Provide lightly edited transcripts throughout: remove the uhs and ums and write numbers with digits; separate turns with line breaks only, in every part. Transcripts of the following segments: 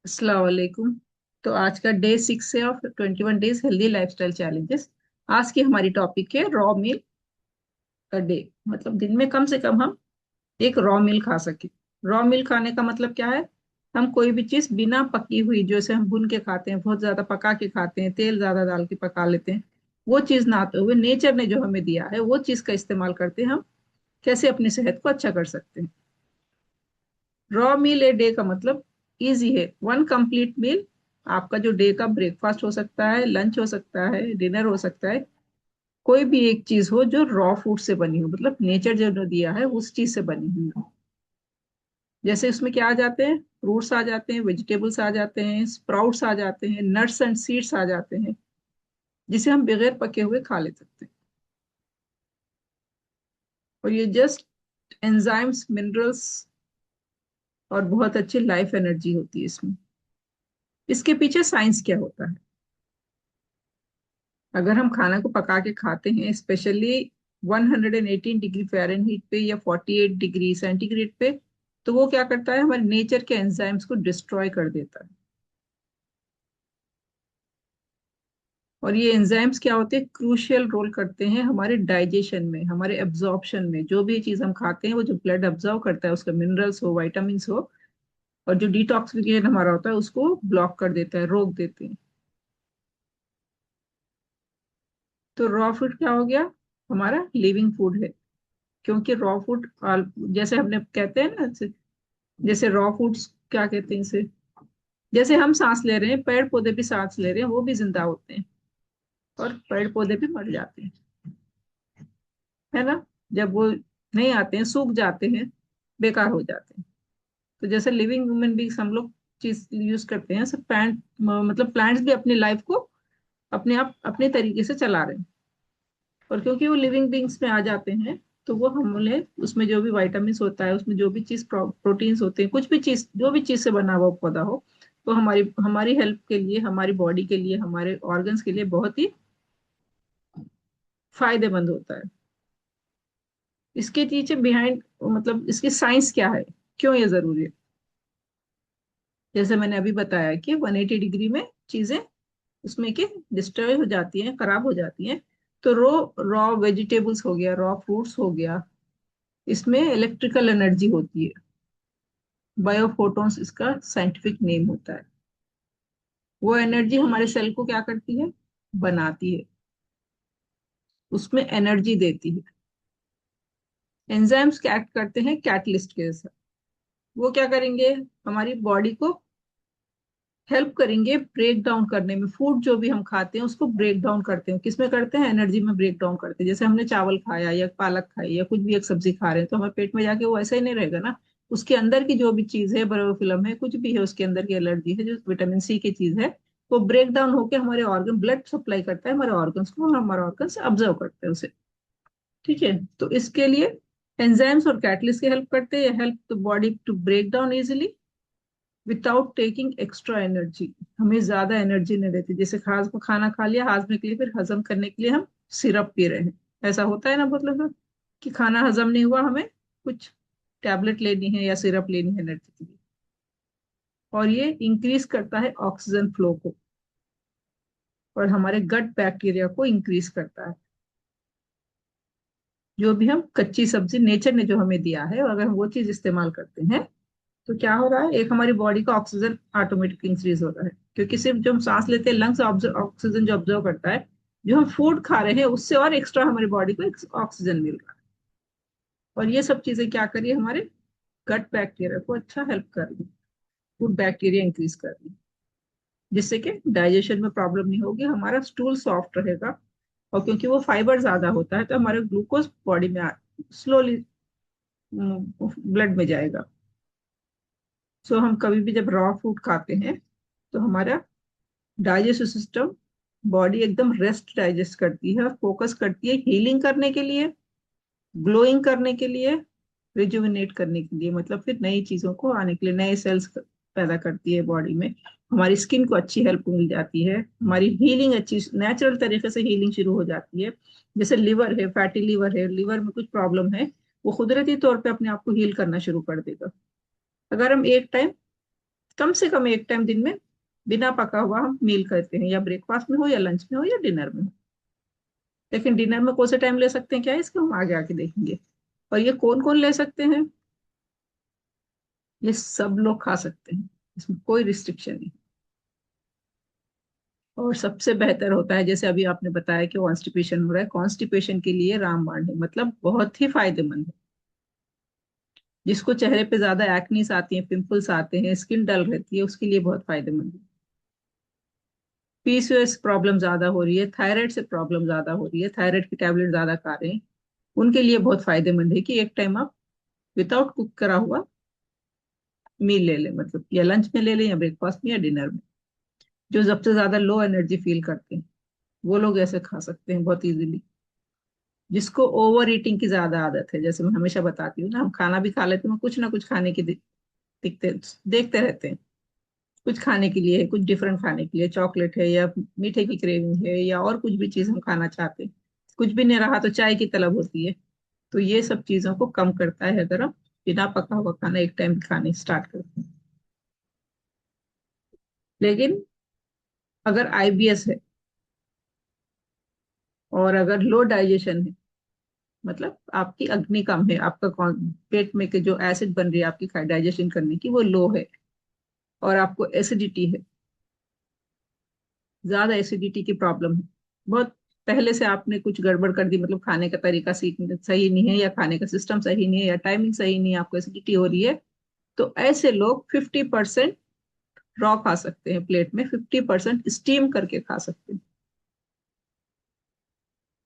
अस्सलाम वालेकुम। तो आज का डे 6 है of 21 days healthy lifestyle challenges. आज की हमारी टॉपिक है रॉ मील का डे। मतलब दिन में कम से कम हम एक रॉ मील खा सके। रॉ मील खाने का मतलब क्या है? हम कोई भी चीज बिना पकी हुई, जैसे हम भून के खाते हैं, बहुत ज्यादा पका के खाते हैं, तेल ज्यादा डाल के पका लेते हैं, वो चीज ना आते हुए नेचर ने जो हमें दिया है वो चीज का इस्तेमाल करते हैं हम कैसे अपनी सेहत को अच्छा कर सकते हैं। रॉ मील ए डे का मतलब इजी है, वन कंप्लीट मील। आपका जो डे का ब्रेकफास्ट हो सकता है, लंच हो सकता है, डिनर हो सकता है। कोई भी एक चीज हो जो रॉ फूड से बनी हो, मतलब नेचर जो दिया है उस चीज से बनी हुई हो। जैसे उसमें क्या आ जाते हैं? फ्रूट्स आ जाते हैं, वेजिटेबल्स आ जाते हैं, स्प्राउट्स आ जाते हैं, नट्स एंड सीड्स आ जाते हैं, जिसे हम बगैर पके हुए खा ले सकते हैं। और ये जस्ट एंजाइम्स, मिनरल्स और बहुत अच्छी लाइफ एनर्जी होती है इसमें। इसके पीछे साइंस क्या होता है? अगर हम खाना को पका के खाते हैं, स्पेशली 118 डिग्री फ़ारेनहीट पे या 48 डिग्री सेंटीग्रेड पे, तो वो क्या करता है? हमारे नेचर के एंजाइम्स को डिस्ट्रॉय कर देता है। और ये एंजाइम्स क्या होते हैं? क्रूशियल रोल करते हैं हमारे डाइजेशन में, हमारे एब्जॉर्प्शन में। जो भी चीज हम खाते हैं वो जो ब्लड एब्जॉर्व करता है, उसका मिनरल्स हो, वाइटामिन हो, और जो डिटॉक्सिफिकेशन हमारा होता है उसको ब्लॉक कर देता है, रोक देते हैं। तो रॉ फूड क्या हो गया? हमारा लिविंग फूड है। क्योंकि रॉ फूड, जैसे हमने कहते हैं ना, जैसे रॉ फूड्स क्या कहते हैं इसे, जैसे हम सांस ले रहे हैं, पेड़ पौधे भी सांस ले रहे हैं, वो भी जिंदा होते हैं और पेड़ पौधे भी मर जाते हैं, है ना? जब वो नहीं आते हैं, सूख जाते हैं, बेकार हो जाते हैं। तो जैसे लिविंग ह्यूमन बींग्स हम लोग चीज यूज करते हैं, सब प्लांट, मतलब प्लांट्स भी अपनी लाइफ को अपने आप अपने तरीके से चला रहे हैं। और क्योंकि वो लिविंग बींग्स में आ जाते हैं, तो वो हमें उसमें जो भी वाइटामिन होता है, उसमें जो भी चीज प्रोटीन्स होते हैं, कुछ भी चीज, जो भी चीज से बना हुआ पौधा हो, तो हमारी हमारी हेल्प के लिए, हमारी बॉडी के लिए, हमारे ऑर्गन्स के लिए बहुत ही फायदेमंद होता है। इसके पीछे बिहाइंड, मतलब इसकी साइंस क्या है, क्यों ये जरूरी है? जैसे मैंने अभी बताया कि 180 डिग्री में चीजें उसमें के डिस्ट्रॉय हो जाती हैं, खराब हो जाती हैं। तो रॉ रॉ वेजिटेबल्स हो गया, रॉ फ्रूट्स हो गया, इसमें इलेक्ट्रिकल एनर्जी होती है। बायोफोटॉन्स इसका साइंटिफिक नेम होता है। वो एनर्जी हमारे सेल को क्या करती है? बनाती है, उसमें एनर्जी देती है। एंजाइम्स क्या act करते हैं? कैटलिस्ट के जैसा। वो क्या करेंगे? हमारी बॉडी को हेल्प करेंगे ब्रेक डाउन करने में। फूड जो भी हम खाते हैं उसको ब्रेक डाउन करते हैं, किसमें करते हैं? एनर्जी में ब्रेक डाउन करते हैं। जैसे हमने चावल खाया या पालक खाई या कुछ भी एक सब्जी खा रहे हैं, तो हमारे पेट में जाके वो ऐसा ही नहीं रहेगा ना। उसके अंदर की जो भी चीज है, फिल्म है, कुछ भी है उसके अंदर की एलर्जी है, जो विटामिन सी की चीज है, वो ब्रेक डाउन होकर हमारे ऑर्गन, ब्लड सप्लाई करता है हमारे ऑर्गन्स को, और हमारे ऑर्गन्स ऑब्जर्व करते हैं उसे। ठीक है, तो इसके लिए एंजाइम्स और कैटलिस्ट की हेल्प करते हैं, help the body to break down easily without taking extra energy. हमें ज्यादा एनर्जी नहीं देती। जैसे खाना खा लिया, हाजमे के लिए, फिर हजम करने के लिए हम सिरप पी रहे हैं। ऐसा होता है ना, मतलब कि खाना हजम नहीं हुआ, हमें कुछ टैबलेट लेनी है या सिरप लेनी है एनर्जी के लिए। और ये इंक्रीज करता है ऑक्सीजन फ्लो को, और हमारे गट बैक्टीरिया को इंक्रीज करता है। जो भी हम कच्ची सब्जी नेचर ने जो हमें दिया है, और अगर हम वो चीज इस्तेमाल करते हैं, तो क्या हो रहा है? एक, हमारी बॉडी का ऑक्सीजन ऑटोमेटिक इंक्रीज हो रहा है, क्योंकि सिर्फ जो हम सांस लेते हैं, लंग्स ऑक्सीजन जो ऑब्जर्व करता है, जो हम फूड खा रहे हैं उससे और एक्स्ट्रा हमारी बॉडी को ऑक्सीजन मिल रहा है। और ये सब चीजें क्या करिए? हमारे गट बैक्टीरिया को अच्छा हेल्प कर रही है, गुड बैक्टीरिया इंक्रीज कर रही है, जिससे कि डाइजेशन में प्रॉब्लम नहीं होगी, हमारा स्टूल सॉफ्ट रहेगा। और क्योंकि वो फाइबर ज्यादा होता है, तो हमारा ग्लूकोज बॉडी में स्लोली ब्लड में जाएगा। सो हम कभी भी जब रॉ फूड खाते हैं, तो हमारा डाइजेस्टिव सिस्टम, बॉडी एकदम रेस्ट डाइजेस्ट करती है और फोकस करती है हीलिंग करने के लिए, ग्लोइंग करने के लिए, रिजुविनेट करने के लिए, मतलब फिर नई चीजों को आने के लिए, नए सेल्स पैदा करती है बॉडी में। हमारी स्किन को अच्छी हेल्प मिल जाती है, हमारी हीलिंग अच्छी नेचुरल तरीके से हीलिंग शुरू हो जाती है। जैसे लिवर है, फैटी लिवर है, लिवर में कुछ प्रॉब्लम है, वो कुदरती तौर पे अपने आप को हील करना शुरू कर देगा। अगर हम एक टाइम कम से कम एक टाइम दिन में बिना पका हुआ हम मील करते हैं, या ब्रेकफास्ट में हो या लंच में हो या डिनर में हो। लेकिन डिनर में कौन से टाइम ले सकते हैं क्या है, इसको हम आगे आके देखेंगे। और ये कौन कौन ले सकते हैं? ये सब लोग खा सकते हैं, इसमें कोई रिस्ट्रिक्शन नहीं। और सबसे बेहतर होता है, जैसे अभी आपने बताया कि कॉन्स्टिपेशन हो रहा है, कॉन्स्टिपेशन के लिए रामबाण है, मतलब बहुत ही फायदेमंद है। जिसको चेहरे पे ज्यादा एक्नीस आती है, पिंपल्स आते हैं, स्किन डल रहती है, उसके लिए बहुत फायदेमंद है। पीसीओएस प्रॉब्लम ज्यादा हो रही है, थायराइड से प्रॉब्लम ज्यादा हो रही है, थायराइड की टैबलेट ज्यादा खा रहे हैं, उनके लिए बहुत फायदेमंद है कि एक टाइम आप विदाउट कुक करा हुआ मील ले लें, मतलब या लंच में ले लें या ब्रेकफास्ट में या डिनर में। जो सबसे ज्यादा लो एनर्जी फील करते हैं वो लोग ऐसे खा सकते हैं बहुत इजीली। जिसको ओवर ईटिंग की ज्यादा आदत है, जैसे मैं हमेशा बताती हूँ ना, हम खाना भी खा लेते हैं, कुछ ना कुछ खाने की दिखते देखते रहते हैं। कुछ खाने के लिए है, कुछ डिफरेंट खाने के लिए, चॉकलेट है या मीठे की क्रेविंग है या और कुछ भी चीज हम खाना चाहते हैं। कुछ भी नहीं रहा तो चाय की तलब होती है। तो ये सब चीजों को कम करता है अगर हम बिना पका हुआ खाना एक टाइम खाने स्टार्ट करते हैं। लेकिन अगर आईबीएस है और अगर लो डाइजेशन है, मतलब आपकी अग्नि कम है, आपका पेट में के जो एसिड बन रही है आपकी डाइजेशन करने की वो लो है, और आपको एसिडिटी है, ज्यादा एसिडिटी की प्रॉब्लम है, बहुत पहले से आपने कुछ गड़बड़ कर दी, मतलब खाने का तरीका सीख सही नहीं है, या खाने का सिस्टम सही नहीं है, या टाइमिंग सही नहीं है, आपको एसिडिटी हो रही है, तो ऐसे लोग 50% रॉ खा सकते हैं, प्लेट में 50% स्टीम करके खा सकते हैं।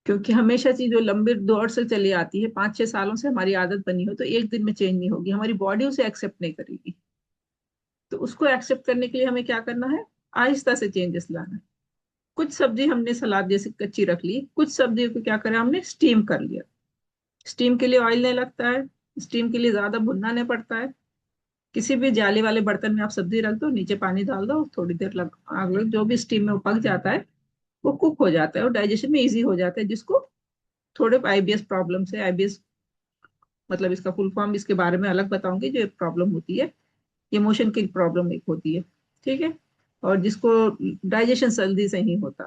क्योंकि हमेशा चीज जो लंबे दौर से चली आती है, 5-6 सालों से हमारी आदत बनी हो, तो एक दिन में चेंज नहीं होगी, हमारी बॉडी उसे एक्सेप्ट नहीं करेगी। तो उसको एक्सेप्ट करने के लिए हमें क्या करना है, आहिस्ता से चेंजेस लाना है। कुछ सब्जी हमने सलाद जैसे कच्ची रख ली, कुछ सब्जी को क्या करें हमने स्टीम कर लिया। स्टीम के लिए ऑयल नहीं लगता है, स्टीम के लिए ज्यादा भुनना नहीं पड़ता है। किसी भी जाली वाले बर्तन में आप सब्जी रख दो, नीचे पानी डाल दो, थोड़ी देर लग आग लग, जो भी स्टीम में वो पक जाता है, वो कुक हो जाता है और डाइजेशन में इजी हो जाता है। जिसको थोड़े आईबीएस प्रॉब्लम से, आईबीएस मतलब इसका फुल फॉर्म इसके बारे में अलग बताऊंगी, जो प्रॉब्लम होती है, इमोशन की प्रॉब्लम एक होती है, ठीक है। और जिसको डाइजेशन जल्दी से नहीं होता।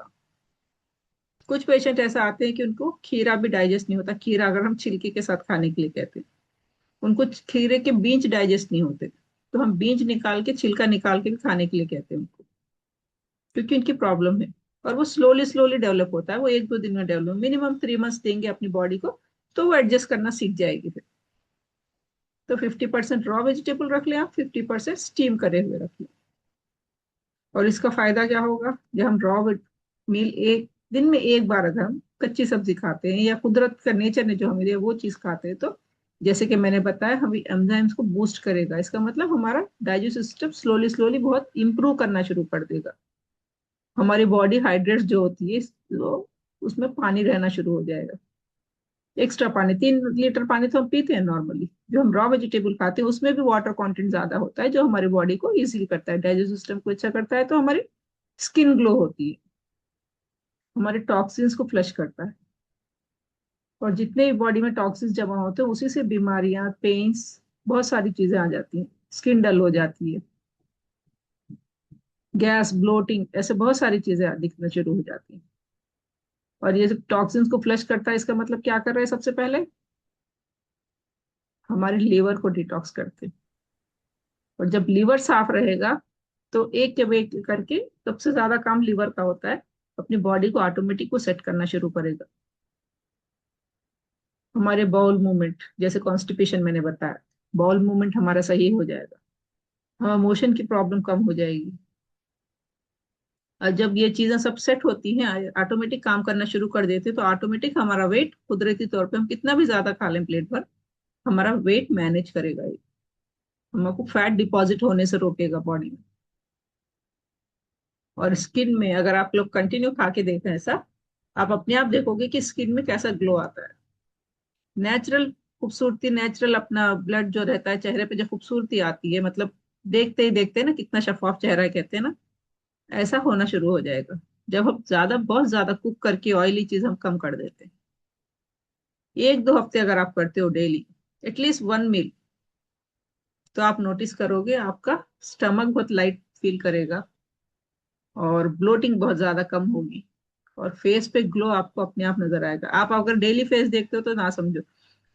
कुछ पेशेंट ऐसा आते हैं कि उनको खीरा भी डाइजेस्ट नहीं होता, खीरा अगर हम छिलके के साथ खाने के लिए कहते हैं, उनको खीरे के बीज डाइजेस्ट नहीं होते, तो हम बीज निकाल के छिलका निकाल के भी खाने के लिए कहते हैं उनको, क्योंकि उनकी प्रॉब्लम है। और वो स्लोली स्लोली डेवलप होता है, वो 1-2 दिन में डेवलप, मिनिमम 3 मंथ्स देंगे अपनी बॉडी को, तो वो एडजस्ट करना सीख जाएगी फिर। तो 50% रॉ वेजिटेबल रख लें आप, 50% स्टीम करे हुए रख लें। और इसका फायदा क्या होगा, जब हम रॉ मील एक दिन में एक बार अगर हम कच्ची सब्जी खाते हैं, या कुदरत का नेचर ने जो हमें दिया वो चीज खाते हैं, तो जैसे कि मैंने बताया, हम एंजाइम्स को बूस्ट करेगा। इसका मतलब हमारा डाइजेस्टिव सिस्टम स्लोली स्लोली बहुत इंप्रूव करना शुरू कर देगा। हमारी बॉडी हाइड्रेट्स जो होती है, तो उसमें पानी रहना शुरू हो जाएगा, एक्स्ट्रा पानी। 3 लीटर पानी तो हम पीते हैं नॉर्मली, जो हम रॉ वेजिटेबल खाते हैं उसमें भी वाटर कंटेंट ज्यादा होता है, जो हमारी बॉडी को इजीली करता है, डाइजेस्टिव सिस्टम को अच्छा करता है, तो हमारी स्किन ग्लो होती है, हमारे टॉक्सिन्स को फ्लश करता है। और जितने भी बॉडी में टॉक्सिन्स जमा होते हैं, उसी से बीमारियां, पेन्स, बहुत सारी चीजें आ जाती हैं, स्किन डल हो जाती है, गैस, ब्लोटिंग, ऐसे बहुत सारी चीजें दिखना शुरू हो जाती हैं। और ये जो टॉक्सिन्स को फ्लश करता है, इसका मतलब क्या कर रहा है, सबसे पहले हमारे लीवर को डिटॉक्स करते हैं। और जब लीवर साफ रहेगा, तो एक के एक करके सबसे ज्यादा काम लीवर का होता है, अपनी बॉडी को ऑटोमेटिक को सेट करना शुरू करेगा। हमारे बाउल मूवमेंट, जैसे कॉन्स्टिपेशन मैंने बताया, बाउल मूवमेंट हमारा सही हो जाएगा, हमारा मोशन की प्रॉब्लम कम हो जाएगी। और जब ये चीजें सब सेट होती हैं, ऑटोमेटिक काम करना शुरू कर देते हैं, तो ऑटोमेटिक हमारा वेट, कुदरती तौर पे हम कितना भी ज्यादा खा लें प्लेट पर, हमारा वेट मैनेज करेगा ये, हमको फैट डिपॉजिट होने से रोकेगा बॉडी में। और स्किन में अगर आप लोग कंटिन्यू खा के देखें ऐसा, आप अपने आप देखोगे कि स्किन में कैसा ग्लो आता है, नेचुरल खूबसूरती, नेचुरल अपना ब्लड जो रहता है चेहरे पे, जो खूबसूरती आती है, मतलब देखते ही देखते ना कितना शफाफ चेहरा है कहते हैं ना, ऐसा होना शुरू हो जाएगा। जब हम ज्यादा, बहुत ज्यादा कुक करके ऑयली चीज हम कम कर देते हैं, 1-2 हफ्ते अगर आप करते हो डेली, एटलीस्ट 1 मील, तो आप नोटिस करोगे आपका स्टमक बहुत लाइट फील करेगा, और ब्लोटिंग बहुत ज्यादा कम होगी, और फेस पे ग्लो आपको अपने आप नजर आएगा। आप अगर डेली फेस देखते हो तो ना समझो,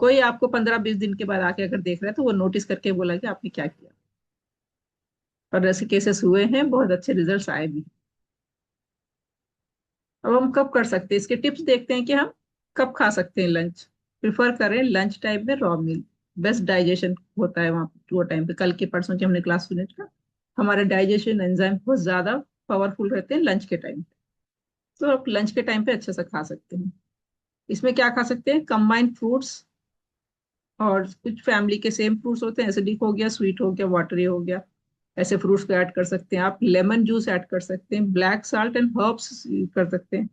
कोई आपको 15-20 दिन के बाद आके अगर देख रहा है तो वो नोटिस करके बोला कि आपने क्या किया। और ऐसे केसेस हुए हैं, बहुत अच्छे रिजल्ट्स आए भी। अब हम कब कर सकते हैं, इसके टिप्स देखते हैं कि हम कब खा सकते हैं लंच। प्रिफर करें लंच टाइम में रॉ मील, बेस्ट डाइजेशन होता है वहाँ वो टाइम पे। कल के परसों की हमने क्लास सुनी था, हमारे डाइजेशन एंजाइम बहुत ज्यादा पावरफुल रहते हैं लंच के टाइम पे। तो आप लंच के टाइम पे अच्छे से खा सकते हैं। इसमें क्या खा सकते हैं, कंबाइंड फ्रूट्स, और कुछ फैमिली के सेम फ्रूट्स होते हैं, एसिडिक हो गया, स्वीट हो गया, वाटरी हो गया, ऐसे फ्रूट्स को ऐड कर सकते हैं आप। लेमन जूस ऐड कर सकते हैं, ब्लैक साल्ट एंड हर्ब्स कर सकते हैं,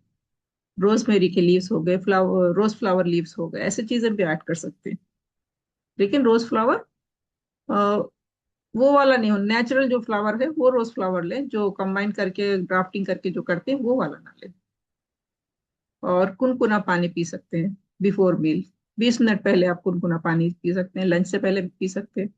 रोजमेरी के लीव्स हो गए, फ्लावर रोज फ्लावर लीव्स हो गए, ऐसे चीजें भी ऐड कर सकते हैं। लेकिन रोज फ्लावर वो वाला नहीं हो, नेचुरल जो फ्लावर है वो रोज फ्लावर लें, जो कंबाइन करके ड्राफ्टिंग करके जो करते हैं वो वाला ना लें। और कुनकुना पानी पी सकते हैं बिफोर मील, 20 मिनट पहले आप कुनकुना पानी पी सकते हैं, लंच से पहले भी पी सकते हैं।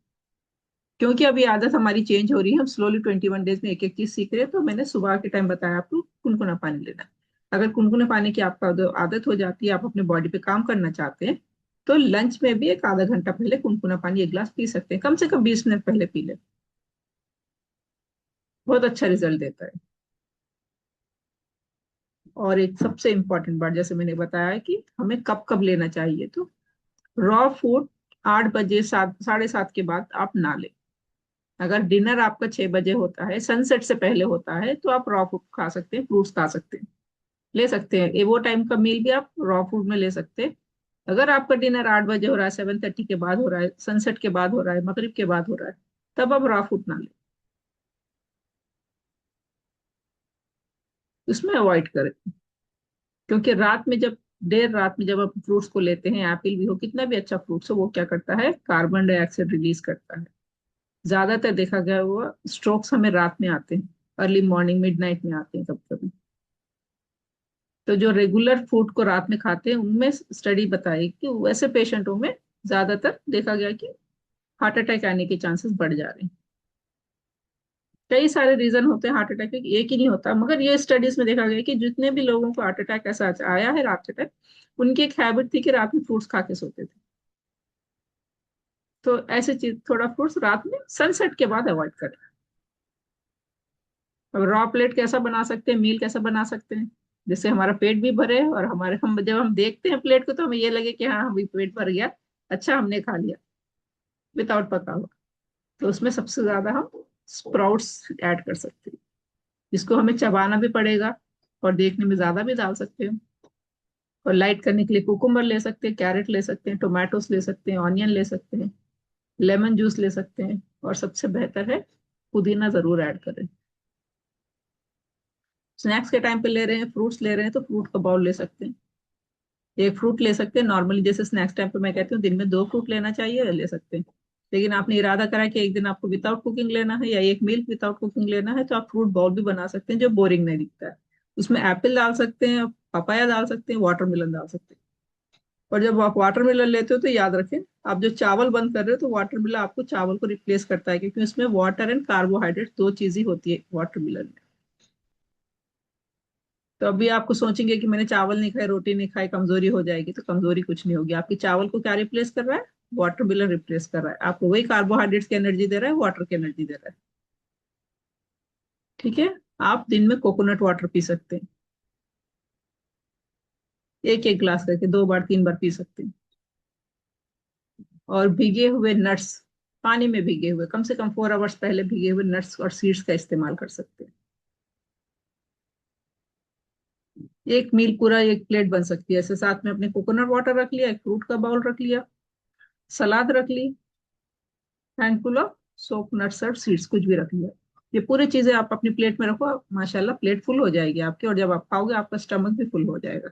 क्योंकि अभी आदत हमारी चेंज हो रही है, हम स्लोली 21 डेज में एक एक चीज सीख रहे हैं, तो मैंने सुबह के टाइम बताया आपको कुनकुना पानी लेना। अगर कुनकुने पानी की आपका आदत हो जाती है, आप अपने बॉडी पे काम करना चाहते हैं, तो लंच में भी एक आधा घंटा पहले कुनकुना पानी 1 गिलास पी सकते हैं, कम से कम 20 मिनट पहले पी ले। बहुत अच्छा रिजल्ट देता है। और एक सबसे इम्पोर्टेंट बात, जैसे मैंने बताया है कि हमें कब कब लेना चाहिए, तो रॉ फूड 8 बजे, 7, 7:30 के बाद आप ना लें। अगर डिनर आपका 6 बजे होता है, सनसेट से पहले होता है, तो आप रॉ फूड खा सकते हैं, फ्रूट्स खा सकते हैं, ले सकते हैं। वो टाइम का मील भी आप रॉ फूड में ले सकते हैं। अगर आपका डिनर 8 बजे हो रहा है, 7:30 के बाद हो रहा है, सनसेट के बाद हो रहा है, मगरिब के बाद हो रहा है, तब आप रॉ फूड ना लें, उसमें अवॉइड करें। क्योंकि रात में जब देर रात में जब आप फ्रूट्स को लेते हैं, एप्पल भी हो, कितना भी अच्छा फ्रूट्स हो, वो क्या करता है, कार्बन डाइऑक्साइड रिलीज करता है। ज्यादातर देखा गया हुआ स्ट्रोक्स हमें रात में आते हैं, अर्ली मॉर्निंग, मिडनाइट में आते हैं कभी कभी। तो जो रेगुलर फूड को रात में खाते हैं, उनमें स्टडी बताई कि वैसे पेशेंटों में ज्यादातर देखा गया कि हार्ट अटैक आने के चांसेस बढ़ जा रहे हैं। कई सारे रीजन होते हैं हार्ट अटैक के, एक ही नहीं होता, मगर ये स्टडीज में देखा गया कि जितने भी लोगों को हार्ट अटैक ऐसा आया है, रात अटैक, उनकी एक हैबिट थी कि रात में फ्रूट्स खा के सोते थे। तो ऐसे चीज थोड़ा फ्रूट्स रात में सनसेट के बाद अवॉइड करें। अब रॉ प्लेट कैसा बना सकते हैं, मील कैसा बना सकते हैं, जिससे हमारा पेट भी भरे, और हमारे हम जब हम देखते हैं प्लेट को तो हमें ये लगे कि हाँ अभी पेट भर गया, अच्छा हमने खा लिया, विदाउट पका हुआ। तो उसमें सबसे ज्यादा हम स्प्राउट्स ऐड कर सकते हैं, जिसको हमें चबाना भी पड़ेगा, और देखने में ज्यादा भी डाल सकते हैं। और लाइट करने के लिए कुकुम्बर ले सकते हैं, कैरेट ले सकते हैं, टोमेटोस ले सकते हैं, ऑनियन ले सकते हैं, लेमन जूस ले सकते हैं, और सबसे बेहतर है पुदीना जरूर ऐड करें। स्नैक्स के टाइम पे ले रहे हैं, फ्रूट्स ले रहे हैं, तो फ्रूट का बाउल ले सकते हैं, एक फ्रूट ले सकते हैं। नॉर्मली जैसे स्नैक्स टाइम पे मैं कहती हूँ दिन में 2 फ्रूट लेना चाहिए, ले सकते हैं। लेकिन आपने इरादा करा कि एक दिन आपको विदाउट कुकिंग लेना है, या एक मील विदाउट कुकिंग लेना है, तो आप फ्रूट बाउल भी बना सकते हैं जो बोरिंग नहीं दिखता है। उसमें एप्पल डाल सकते हैं, पपाया डाल सकते हैं, वाटरमेलन डाल सकते हैं। और जब आप वाटरमेलन लेते हो तो याद रखें, आप जो चावल बंद कर रहे हो, तो वाटरमेलन आपको चावल को रिप्लेस करता है, क्योंकि उसमें वाटर एंड कार्बोहाइड्रेट दो चीज ही होती है वाटरमेलन में। तो अभी आपको सोचेंगे कि मैंने चावल नहीं खाए, रोटी नहीं खाई, कमजोरी हो जाएगी, तो कमजोरी कुछ नहीं होगी। आपकी चावल को क्या रिप्लेस कर रहा है, वाटरमेलन रिप्लेस कर रहा है, आपको वही कार्बोहाइड्रेट्स की एनर्जी दे रहा है, वाटर की एनर्जी दे रहा है। ठीक है। आप दिन में कोकोनट वाटर पी सकते हैं, एक एक गिलास करके 2 बार 3 बार पी सकते हैं। और भीगे हुए नट्स, पानी में भीगे हुए, कम से कम 4 आवर्स पहले भीगे हुए नट्स और सीड्स का इस्तेमाल कर सकते हैं। एक मील पूरा एक प्लेट बन सकती है ऐसे, साथ में अपने कोकोनट वाटर रख लिया, एक फ्रूट का बाउल रख लिया, सलाद रख ली, हैंडफुल ऑफ सोप नट्स और सीड्स कुछ भी रख लिया। ये पूरी चीजें आप अपनी प्लेट में रखो, माशाल्लाह प्लेट फुल हो जाएगी आपकी, और जब आप खाओगे आपका स्टमक भी फुल हो जाएगा।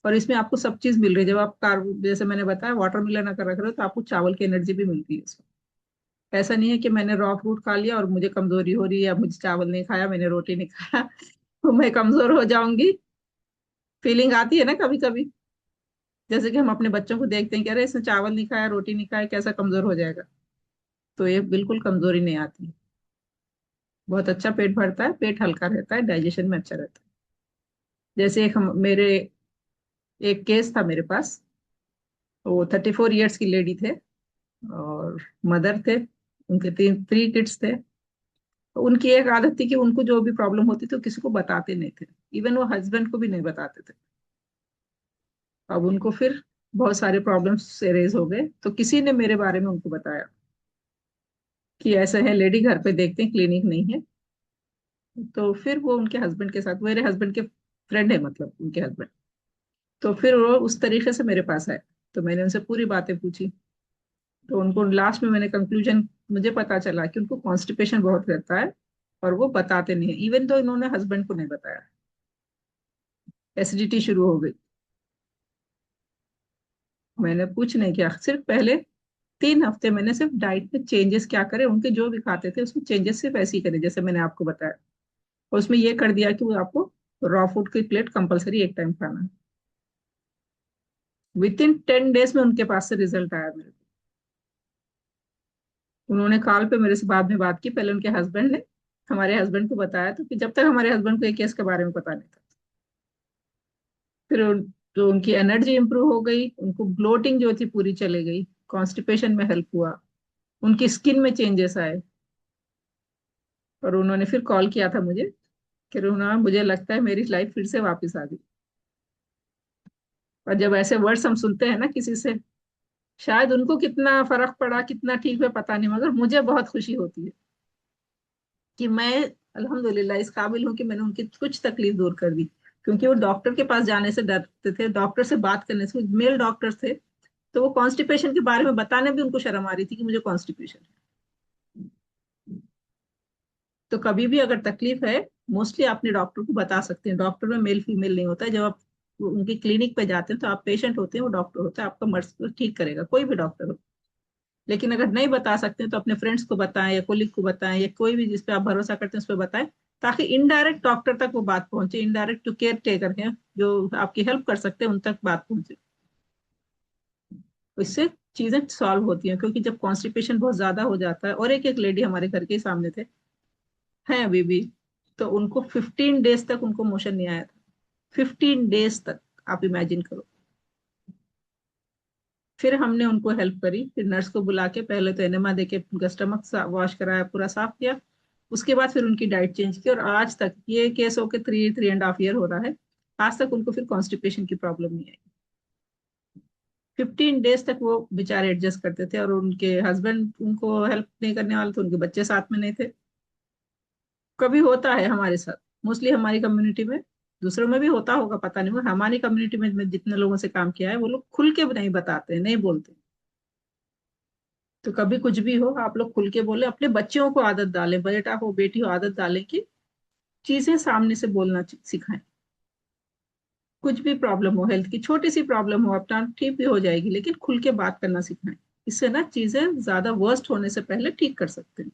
और इसमें आपको सब चीज मिल रही है, जब आप कार्ब जैसे मैंने बताया वाटर मिलन अगर रख रहे हो, तो आपको चावल की एनर्जी भी मिलती है इसमें। ऐसा नहीं है कि मैंने रॉ फ्रूट खा लिया और मुझे कमजोरी हो रही है, या मुझे चावल नहीं खाया, मैंने रोटी नहीं खाया तो मैं कमजोर हो जाऊंगी। फीलिंग आती है ना कभी कभी, जैसे कि हम अपने बच्चों को देखते हैं कि अरे इसने चावल नहीं खाया, रोटी नहीं खाया, कैसा कमजोर हो जाएगा। तो ये बिल्कुल कमजोरी नहीं आती। बहुत अच्छा पेट भरता है, पेट हल्का रहता है, डाइजेशन में अच्छा रहता है। जैसे मेरे एक केस था मेरे पास। वो 34 ईयर्स की लेडी थे, और मदर थे, उनके 3 किड्स थे। तो उनकी एक आदत थी कि उनको जो भी प्रॉब्लम होती थी वो किसी को बताते नहीं थे। इवन वो हस्बैंड को भी नहीं बताते थे। अब उनको फिर बहुत सारे प्रॉब्लम्स रेज हो गए, तो किसी ने मेरे बारे में उनको बताया कि ऐसे है लेडी, घर पे देखते हैं, क्लिनिक नहीं है। तो फिर वो उनके हस्बैंड के साथ, मेरे हस्बैंड के फ्रेंड है मतलब उनके हस्बैंड, तो फिर वो उस तरीके से मेरे पास आए। तो मैंने उनसे पूरी बातें पूछी। तो उनको लास्ट में मैंने कंक्लूजन, मुझे पता चला कि उनको कॉन्स्टिपेशन बहुत रहता है, और वो बताते नहीं है। इवन तो इन्होंने हस्बैंड को नहीं बताया। एसिडिटी शुरू हो गई। मैंने कुछ नहीं किया, सिर्फ पहले 3 हफ्ते मैंने सिर्फ डाइट में चेंजेस क्या करे, उनके जो भी खाते थे उसमें चेंजेस सिर्फ ऐसे ही करे जैसे मैंने आपको बताया। और उसमें ये कर दिया कि वो आपको रॉ फूड की प्लेट कंपलसरी एक टाइम खाना है। विद इन 10 डेज में उनके पास से रिजल्ट आया मेरे को। उन्होंने कॉल पे मेरे से बाद में बात की, पहले उनके हस्बैंड ने हमारे हस्बैंड को बताया, तो फिर जब तक हमारे हस्बैंड को एक केस के बारे में पता नहीं था। फिर जो उनकी एनर्जी इंप्रूव हो गई, उनको ब्लोटिंग जो थी पूरी चले गई, कॉन्स्टिपेशन में हेल्प हुआ, उनकी स्किन में चेंजेस आए। और उन्होंने फिर कॉल किया था मुझे कि रुना, मुझे लगता है मेरी लाइफ फिर से वापस आ गई। और जब ऐसे वर्ड्स हम सुनते हैं ना किसी से, शायद उनको कितना फर्क पड़ा, कितना ठीक है पता नहीं, मगर मुझे बहुत खुशी होती है कि मैं अल्हम्दुलिल्लाह इस काबिल हूँ कि मैंने उनकी कुछ तकलीफ दूर कर दी। क्योंकि वो डॉक्टर के पास जाने से डरते थे, डॉक्टर से बात करने से, मेल डॉक्टर थे, तो वो कॉन्स्टिपेशन के बारे में बताने भी उनको शर्म आ रही थी कि मुझे कॉन्स्टिपेशन है। तो कभी भी अगर तकलीफ है, मोस्टली अपने डॉक्टर को बता सकते हैं। डॉक्टर में मेल फीमेल नहीं होता है। जब आप उनकी क्लिनिक पे जाते हैं तो आप पेशेंट होते हैं, वो डॉक्टर होता है, आपका मर्ज को ठीक करेगा, कोई भी डॉक्टर हो। लेकिन अगर नहीं बता सकते हैं तो अपने फ्रेंड्स को बताएं, या कोलिग को बताएं, या कोई भी जिस पे आप भरोसा करते हैं उस पर बताएं, ताकि इनडायरेक्ट डॉक्टर तक वो बात पहुंचे। इनडायरेक्ट जो केयर टेकर हैं, जो आपकी हेल्प कर सकते हैं, उन तक बात पहुंचे। तो इससे चीजें सॉल्व होती हैं। क्योंकि जब कॉन्स्टिपेशन बहुत ज्यादा हो जाता है, और एक एक लेडी हमारे घर के ही सामने थे, हैं अभी भी, तो उनको 15 डेज तक उनको मोशन नहीं आया था। 15 डेज तक, आप इमेजिन करो। फिर हमने उनको हेल्प करी, फिर नर्स को बुला के पहले तो एनेमा देके उनका स्टमक वॉश कराया, पूरा साफ किया। उसके बाद फिर उनकी डाइट चेंज की, और आज तक ये केस होके 3.5 ईयर हो रहा है, आज तक उनको फिर कॉन्स्टिपेशन की प्रॉब्लम नहीं आई। 15 डेज तक वो बेचारे एडजस्ट करते थे, और उनके हस्बैंड उनको हेल्प नहीं करने वाले थे, उनके बच्चे साथ में नहीं थे। कभी होता है हमारे साथ, मोस्टली हमारी कम्युनिटी में। दूसरों में भी होता होगा पता नहीं, मगर हमारी कम्युनिटी में मैं जितने लोगों से काम किया है, वो लोग खुल के नहीं बताते, नहीं बोलते। तो कभी कुछ भी हो, आप लोग खुल के बोले, अपने बच्चों को आदत डालें, बेटा हो बेटी हो, आदत डालें कि चीजें सामने से बोलना सिखाएं। कुछ भी प्रॉब्लम हो, हेल्थ की छोटी सी प्रॉब्लम हो, अपना ठीक भी हो जाएगी, लेकिन खुल के बात करना सिखाएं। इससे ना चीजें ज्यादा वर्स्ट होने से पहले ठीक कर सकते हैं।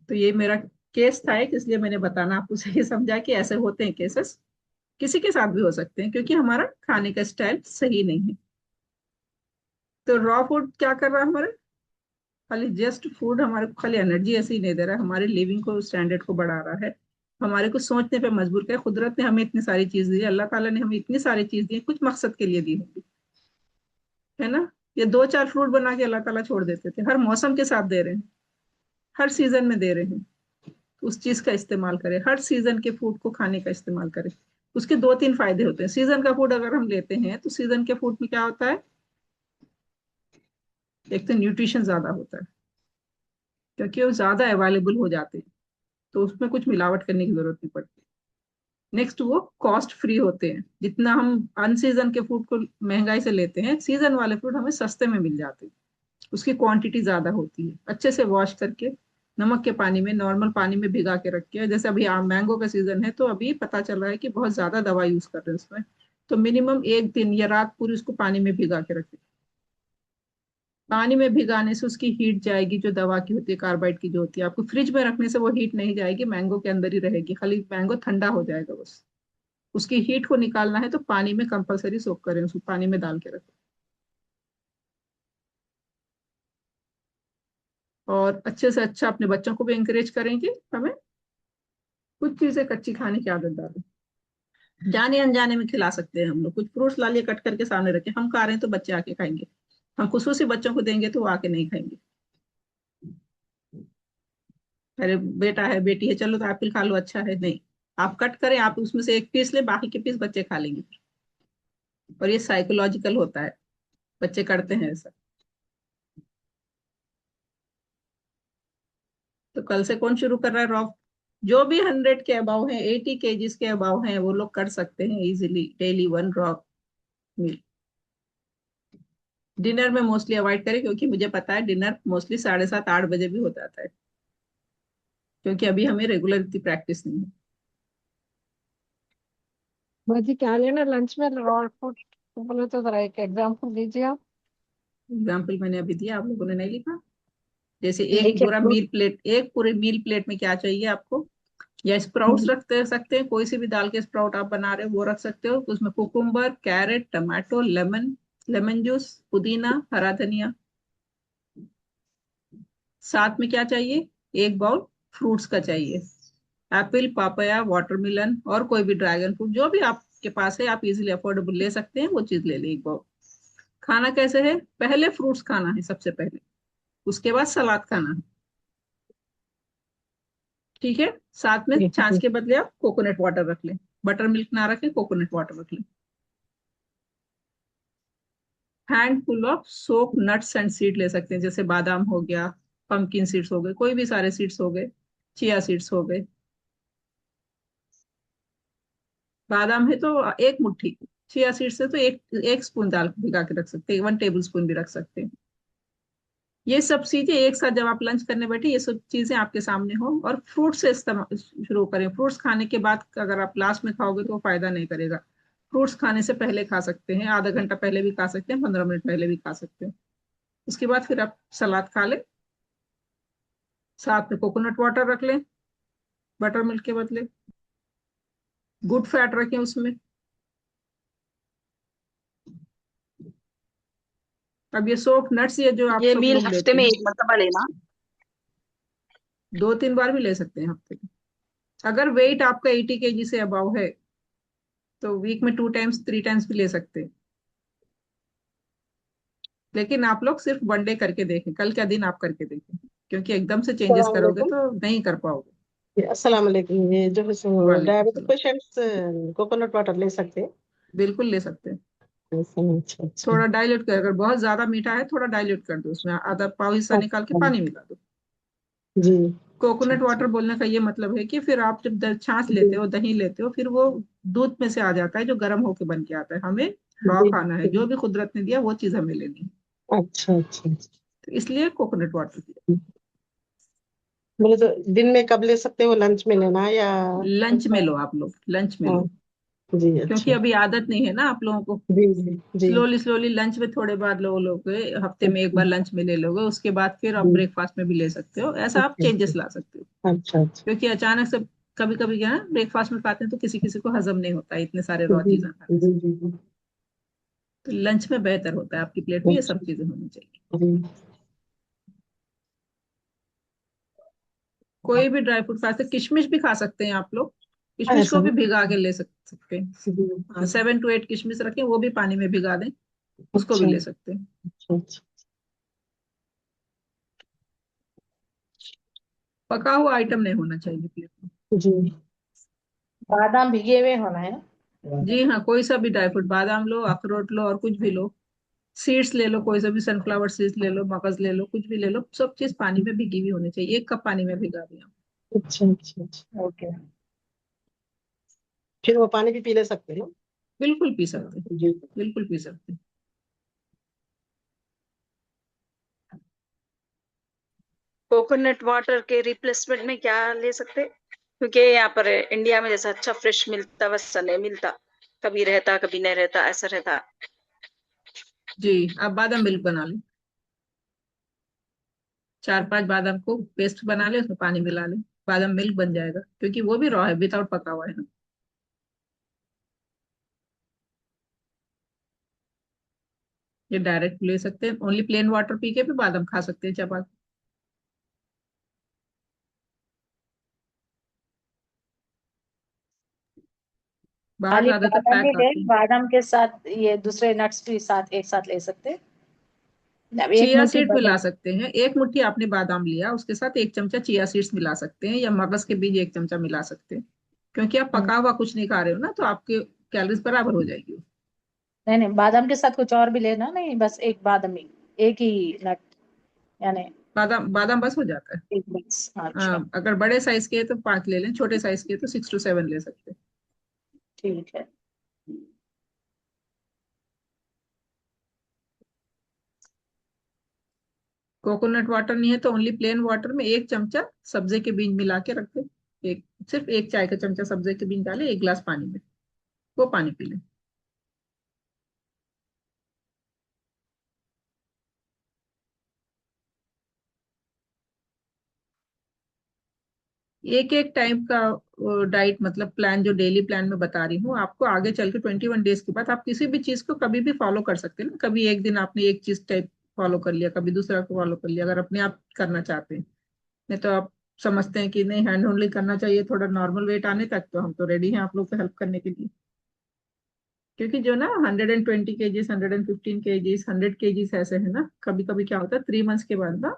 तो ये मेरा केस था एक, इसलिए मैंने बताना आपको सही समझा कि ऐसे होते हैं केसेस। किसी के साथ भी हो सकते हैं, क्योंकि हमारा खाने का स्टाइल सही नहीं है। तो रॉ फूड क्या कर रहा है हमारे, खाली जस्ट फूड हमारे को खाली एनर्जी ऐसे ही नहीं दे रहा है, हमारे लिविंग को स्टैंडर्ड को बढ़ा रहा है, हमारे को सोचने पे मजबूर किया। कुदरत ने हमें इतनी सारी चीज दी है, अल्लाह ताला ने हमें इतनी सारी चीज दी है, कुछ मकसद के लिए दी होगी, है ना। ये 2-4 फ्रूट बना के अल्लाह ताला छोड़ देते थे, हर मौसम के साथ दे रहे हैं, हर सीजन में दे रहे हैं। तो उस चीज का इस्तेमाल करें, हर सीजन के फूड को खाने का इस्तेमाल करें। उसके 2-3 फायदे होते हैं। सीजन का फूड अगर हम लेते हैं, तो सीजन के फूड में क्या होता है, एक तो न्यूट्रिशन ज्यादा होता है, क्योंकि वो ज्यादा अवेलेबल हो जाते हैं, तो उसमें कुछ मिलावट करने की जरूरत नहीं पड़ती। नेक्स्ट, वो कॉस्ट फ्री होते हैं। जितना हम अनसीजन के फूड को महंगाई से लेते हैं, सीजन वाले फ्रूट हमें सस्ते में मिल जाते हैं। उसकी क्वांटिटी ज्यादा होती है, अच्छे से वॉश करके, नमक के पानी में, नॉर्मल पानी में भिगा के रख के। जैसे अभी आम मैंगो का सीजन है, तो अभी पता चल रहा है कि बहुत ज्यादा दवा यूज कर रहे हैं उसमें। तो मिनिमम एक दिन या रात पूरी उसको पानी में भिगा के रखें। पानी में भिगाने से उसकी हीट जाएगी, जो दवा की होती है, कार्बाइड की जो होती है। आपको फ्रिज में रखने से वो हीट नहीं जाएगी, मैंगो के अंदर ही रहेगी, खाली मैंगो ठंडा हो जाएगा बस। उसकी हीट को निकालना है तो पानी में कंपलसरी सोक करें, उसको पानी में डाल के रखें। और अच्छे से अच्छा अपने बच्चों को भी इंकरेज करेंगे हमें कुछ चीजें कच्ची खाने की आदत डालें। जाने अनजाने में खिला सकते हैं हम लोग, कुछ फ्रूट्स ला लिए कट करके सामने रखे, हम खा रहे हैं तो बच्चे आके खाएंगे। हम खुशूसी बच्चों को देंगे तो वो आके नहीं खाएंगे। अरे बेटा है बेटी है चलो तो एप्पल खा लो अच्छा है, नहीं। आप कट करें, आप उसमें से एक पीस ले, बाकी के पीस बच्चे खा लेंगे। और ये साइकोलॉजिकल होता है, बच्चे करते हैं ऐसा। तो कल से कौन शुरू कर रहा है रॉक? जो भी 100 के अबाव है, 80 केजीज के अबाव है, वो लोग कर सकते हैं इजिली डेली 1 रॉक मील। डिनर में मोस्टली अवॉइड करें, क्योंकि मुझे पता है डिनर मोस्टली 7:30 8 बजे भी हो जाता है, क्योंकि अभी हमें रेगुलर इतनी प्रैक्टिस नहीं है।
बाजी क्या लेना लंच में और फूड बोले तो जरा एक एग्जाम्पल दीजिए आप।
एग्जाम्पल मैंने अभी दिया, आप लोगों ने नहीं लिखा। जैसे एक
लिखे
पूरा
फ्रूट।
मील प्लेट, एक पूरे मील प्लेट में क्या चाहिए आपको? या स्प्राउट्स रखते सकते हैं, कोई सी भी दाल के स्प्राउट आप बना रहे हो वो रख सकते हो, उसमें cucumber, carrot, tomato, lemon, lemon juice, पुदीना, हरा धनिया। साथ में क्या चाहिए? एक बाउल फ्रूट्स का चाहिए। एप्पल, पापाया, वाटरमेलन और कोई भी ड्रैगन फ्रूट जो भी आपके पास है, आप इजीली अफोर्डेबल ले सकते हैं, वो चीज ले लें एक बाउल। खाना कैसे है? पहले फ्रूट्स खाना है सबसे पहले, उसके बाद सलाद खाना है। ठीक है। साथ में छाछ के बदले आप कोकोनट वाटर रख लें। बटर मिल्क ना रखें, कोकोनट वाटर रख लें। Handful of soak nuts and seed ले सकते हैं, जैसे बादाम हो गया, पंपकिन सीड्स हो गए, कोई भी सारे सीड्स हो गए, चिया सीड्स हो गए। बादाम है तो एक मुट्ठी, चिया सीड्स है तो एक एक स्पून दाल भिगा के रख सकते हैं, 1 टेबल स्पून भी रख सकते हैं। ये सब चीजें एक साथ जब आप लंच करने बैठे, ये सब चीजें आपके सामने हो, और फ्रूट से इस्तेमाल शुरू करें। फ्रूट्स खाने के बाद अगर आप लास्ट में खाओगे तो वो फायदा नहीं करेगा। फ्रूट्स खाने से पहले खा सकते हैं, आधा घंटा पहले भी खा सकते हैं, 15 मिनट पहले भी खा सकते हैं। उसके बाद फिर आप सलाद खा लें, साथ में कोकोनट वाटर रख लें बटर मिल्क के बदले। गुड फैट रखें उसमें। अब ये सोप नट्स, ये जो आप
ये
सब
मील
लोग
हफ्ते
लेते
में
हैं,
एक मरतबा लेना।
2 3 बार भी ले सकते हैं हफ्ते में। अगर वेट आपका 80 केजी से अबाव है तो वीक में 2 टाइम्स 3 टाइम्स भी ले सकते हैं। लेकिन आप लोग सिर्फ 1 डे करके देखें, कल का दिन आप करके देखें, क्योंकि एकदम से चेंजेस
अस्सलाम
करोगे
वालेकुम।
तो नहीं कर पाओगे।
अस्सलाम वालेकुम। ये जो
वालेकुम
डायबिटिक
सलाम।
पेशेंट्स कोकोनट वाटर ले सकते हैं?
बिल्कुल ले सकते हैं।
अच्छा अच्छा।
थोड़ा डाइल्यूट कर, अगर बहुत ज्यादा मीठा है थोड़ा डाइल्यूट कर दो, उसमें आधा पाव हिस्सा निकाल के
अच्छा
पानी मिला दो।
जी। अच्छा
कोकोनट
अच्छा।
वाटर बोलने का ये मतलब है कि फिर आप जब छाछ लेते
जी
हो, दही लेते हो, फिर वो दूध में से आ जाता है जो गर्म होके बन के आता है। हमें रॉ
जी
खाना है,
जी।
जो भी कुदरत ने दिया वो चीज हमें लेनी है।
अच्छा अच्छा अच्छा।
तो इसलिए कोकोनट वाटर दिया।
बोले तो दिन में कब ले सकते हो, लंच में लेना है या
लंच में
ऐसा?
लो आप लोग, लंच में
हाँ
लो।
जी
क्योंकि
अच्छा।
अभी आदत नहीं है ना आप लोगों को।
जी जी जी।
स्लोली स्लोली लंच में थोड़े बार लोगे, हफ्ते में एक
अच्छा
बार लंच में ले लोगे, उसके बाद फिर आप
जी।
ब्रेकफास्ट में भी ले सकते हो, ऐसा आप
अच्छा
चेंजेस ला सकते हो।
अच्छा अच्छा।
क्योंकि अचानक से कभी कभी क्या है, ब्रेकफास्ट में खाते हैं तो किसी किसी को हजम नहीं होता है इतने सारे रॉ
जी
चीजें खाने से।
जी जी जी।
तो लंच में बेहतर होता है, आपकी प्लेट में ये सब
अच्छा
चीजें होनी चाहिए।
जी।
कोई भी ड्राई फ्रूट खा सकते, किशमिश भी खा सकते हैं आप लोग। किशमिश
ऐसा
को भी
ना?
भिगा के ले सकते हैं।
जी
हाँ,
जी।
7 to 8 किशमिश रखें, वो भी पानी में भिगा दें, उसको भी
अच्छा
ले सकते हैं।
अच्छा अच्छा।
पका हुआ आइटम नहीं होना चाहिए प्लेट में।
जी। बादाम भिगे हुए होना है ना?
जी हाँ, कोई सा भी ड्राई फ्रूट, बादाम लो, अखरोट लो, और कुछ भी लो। सीड्स ले लो, कोई सा भी सनफ्लावर सीड्स ले लो, मगज ले लो, कुछ भी ले लो, सब चीज पानी में भिगी हुई होनी चाहिए। 1 कप पानी में भिगा दिया।
अच्छा अच्छा अच्छा ओके। फिर वो पानी भी पी ले सकते हैं?
बिल्कुल पी सकते हैं,
जी।
बिल्कुल पी सकते हैं।
कोकोनट वाटर के रिप्लेसमेंट में क्या ले सकते? क्योंकि यहाँ पर इंडिया में जैसा अच्छा फ्रेश मिलता वैसा नहीं मिलता, कभी रहता कभी नहीं रहता ऐसा रहता।
जी, आप बादाम मिल्क बना लें। 4 5 बादाम को पेस्ट बना ले, उसमें पानी मिला ले, बादाम मिल्क बन जाएगा, क्योंकि वो भी रॉ है, विदाउट पका हुआ है ना। ये डायरेक्ट ले सकते हैं, ओनली प्लेन वाटर पी के भी बादाम खा सकते हैं चबा के। बाहर
खाली
ज्यादातर
बादाम ही
पैक
ले,
आते हैं।
बादाम के साथ ये दूसरे नट्स भी साथ एक साथ ले सकते हैं? अब एक
चिया
मुट्ठी
सीड मिला
बादाम।
सकते हैं, एक मुट्ठी आपने बादाम लिया उसके साथ एक चमचा चिया सीड्स मिला सकते हैं, या मगज के बीज एक चमचा मिला सकते हैं। क्योंकि आप
हम्म,
पका हुआ कुछ नहीं खा रहे हो ना, तो आपके कैलोरीज बराबर हो जाएगी।
नहीं नहीं, बादाम के साथ कुछ और भी लेना? नहीं, बस एक बादाम ही, एक ही नट, यानी
बादाम बादाम बस हो जाता है।
एक मिक्स? अच्छा,
अगर बड़े साइज के हैं तो 5 ले लें, छोटे साइज के हैं तो 6 to 7 ले सकते हैं।
ठीक है।
कोकोनट वाटर नहीं है तो ओनली प्लेन वाटर में एक चमचा सब्जे के बीज मिला के रखें। एक, सिर्फ एक चाय का चमचा सब्जे के बीज डालें एक गिलास पानी में, वो पानी पी लें। एक एक टाइप का डाइट मतलब प्लान जो डेली प्लान में बता रही हूँ आपको, आगे चल के 21 डेज के बाद आप किसी भी चीज को कभी भी फॉलो कर सकते हैं ना। कभी एक दिन आपने एक चीज टाइप फॉलो कर लिया, कभी दूसरा को फॉलो कर लिया, अगर अपने आप करना चाहते हैं। नहीं तो आप समझते हैं कि नहीं हैंड होल्डिंग करना चाहिए थोड़ा नॉर्मल वेट आने तक, तो हम तो रेडी हैं आप लोग को हेल्प करने के लिए। क्योंकि जो ना 120 kgs, 115 kgs, 100 kgs ऐसे है ना, कभी कभी क्या होता है 3 मंथ्स के बाद ना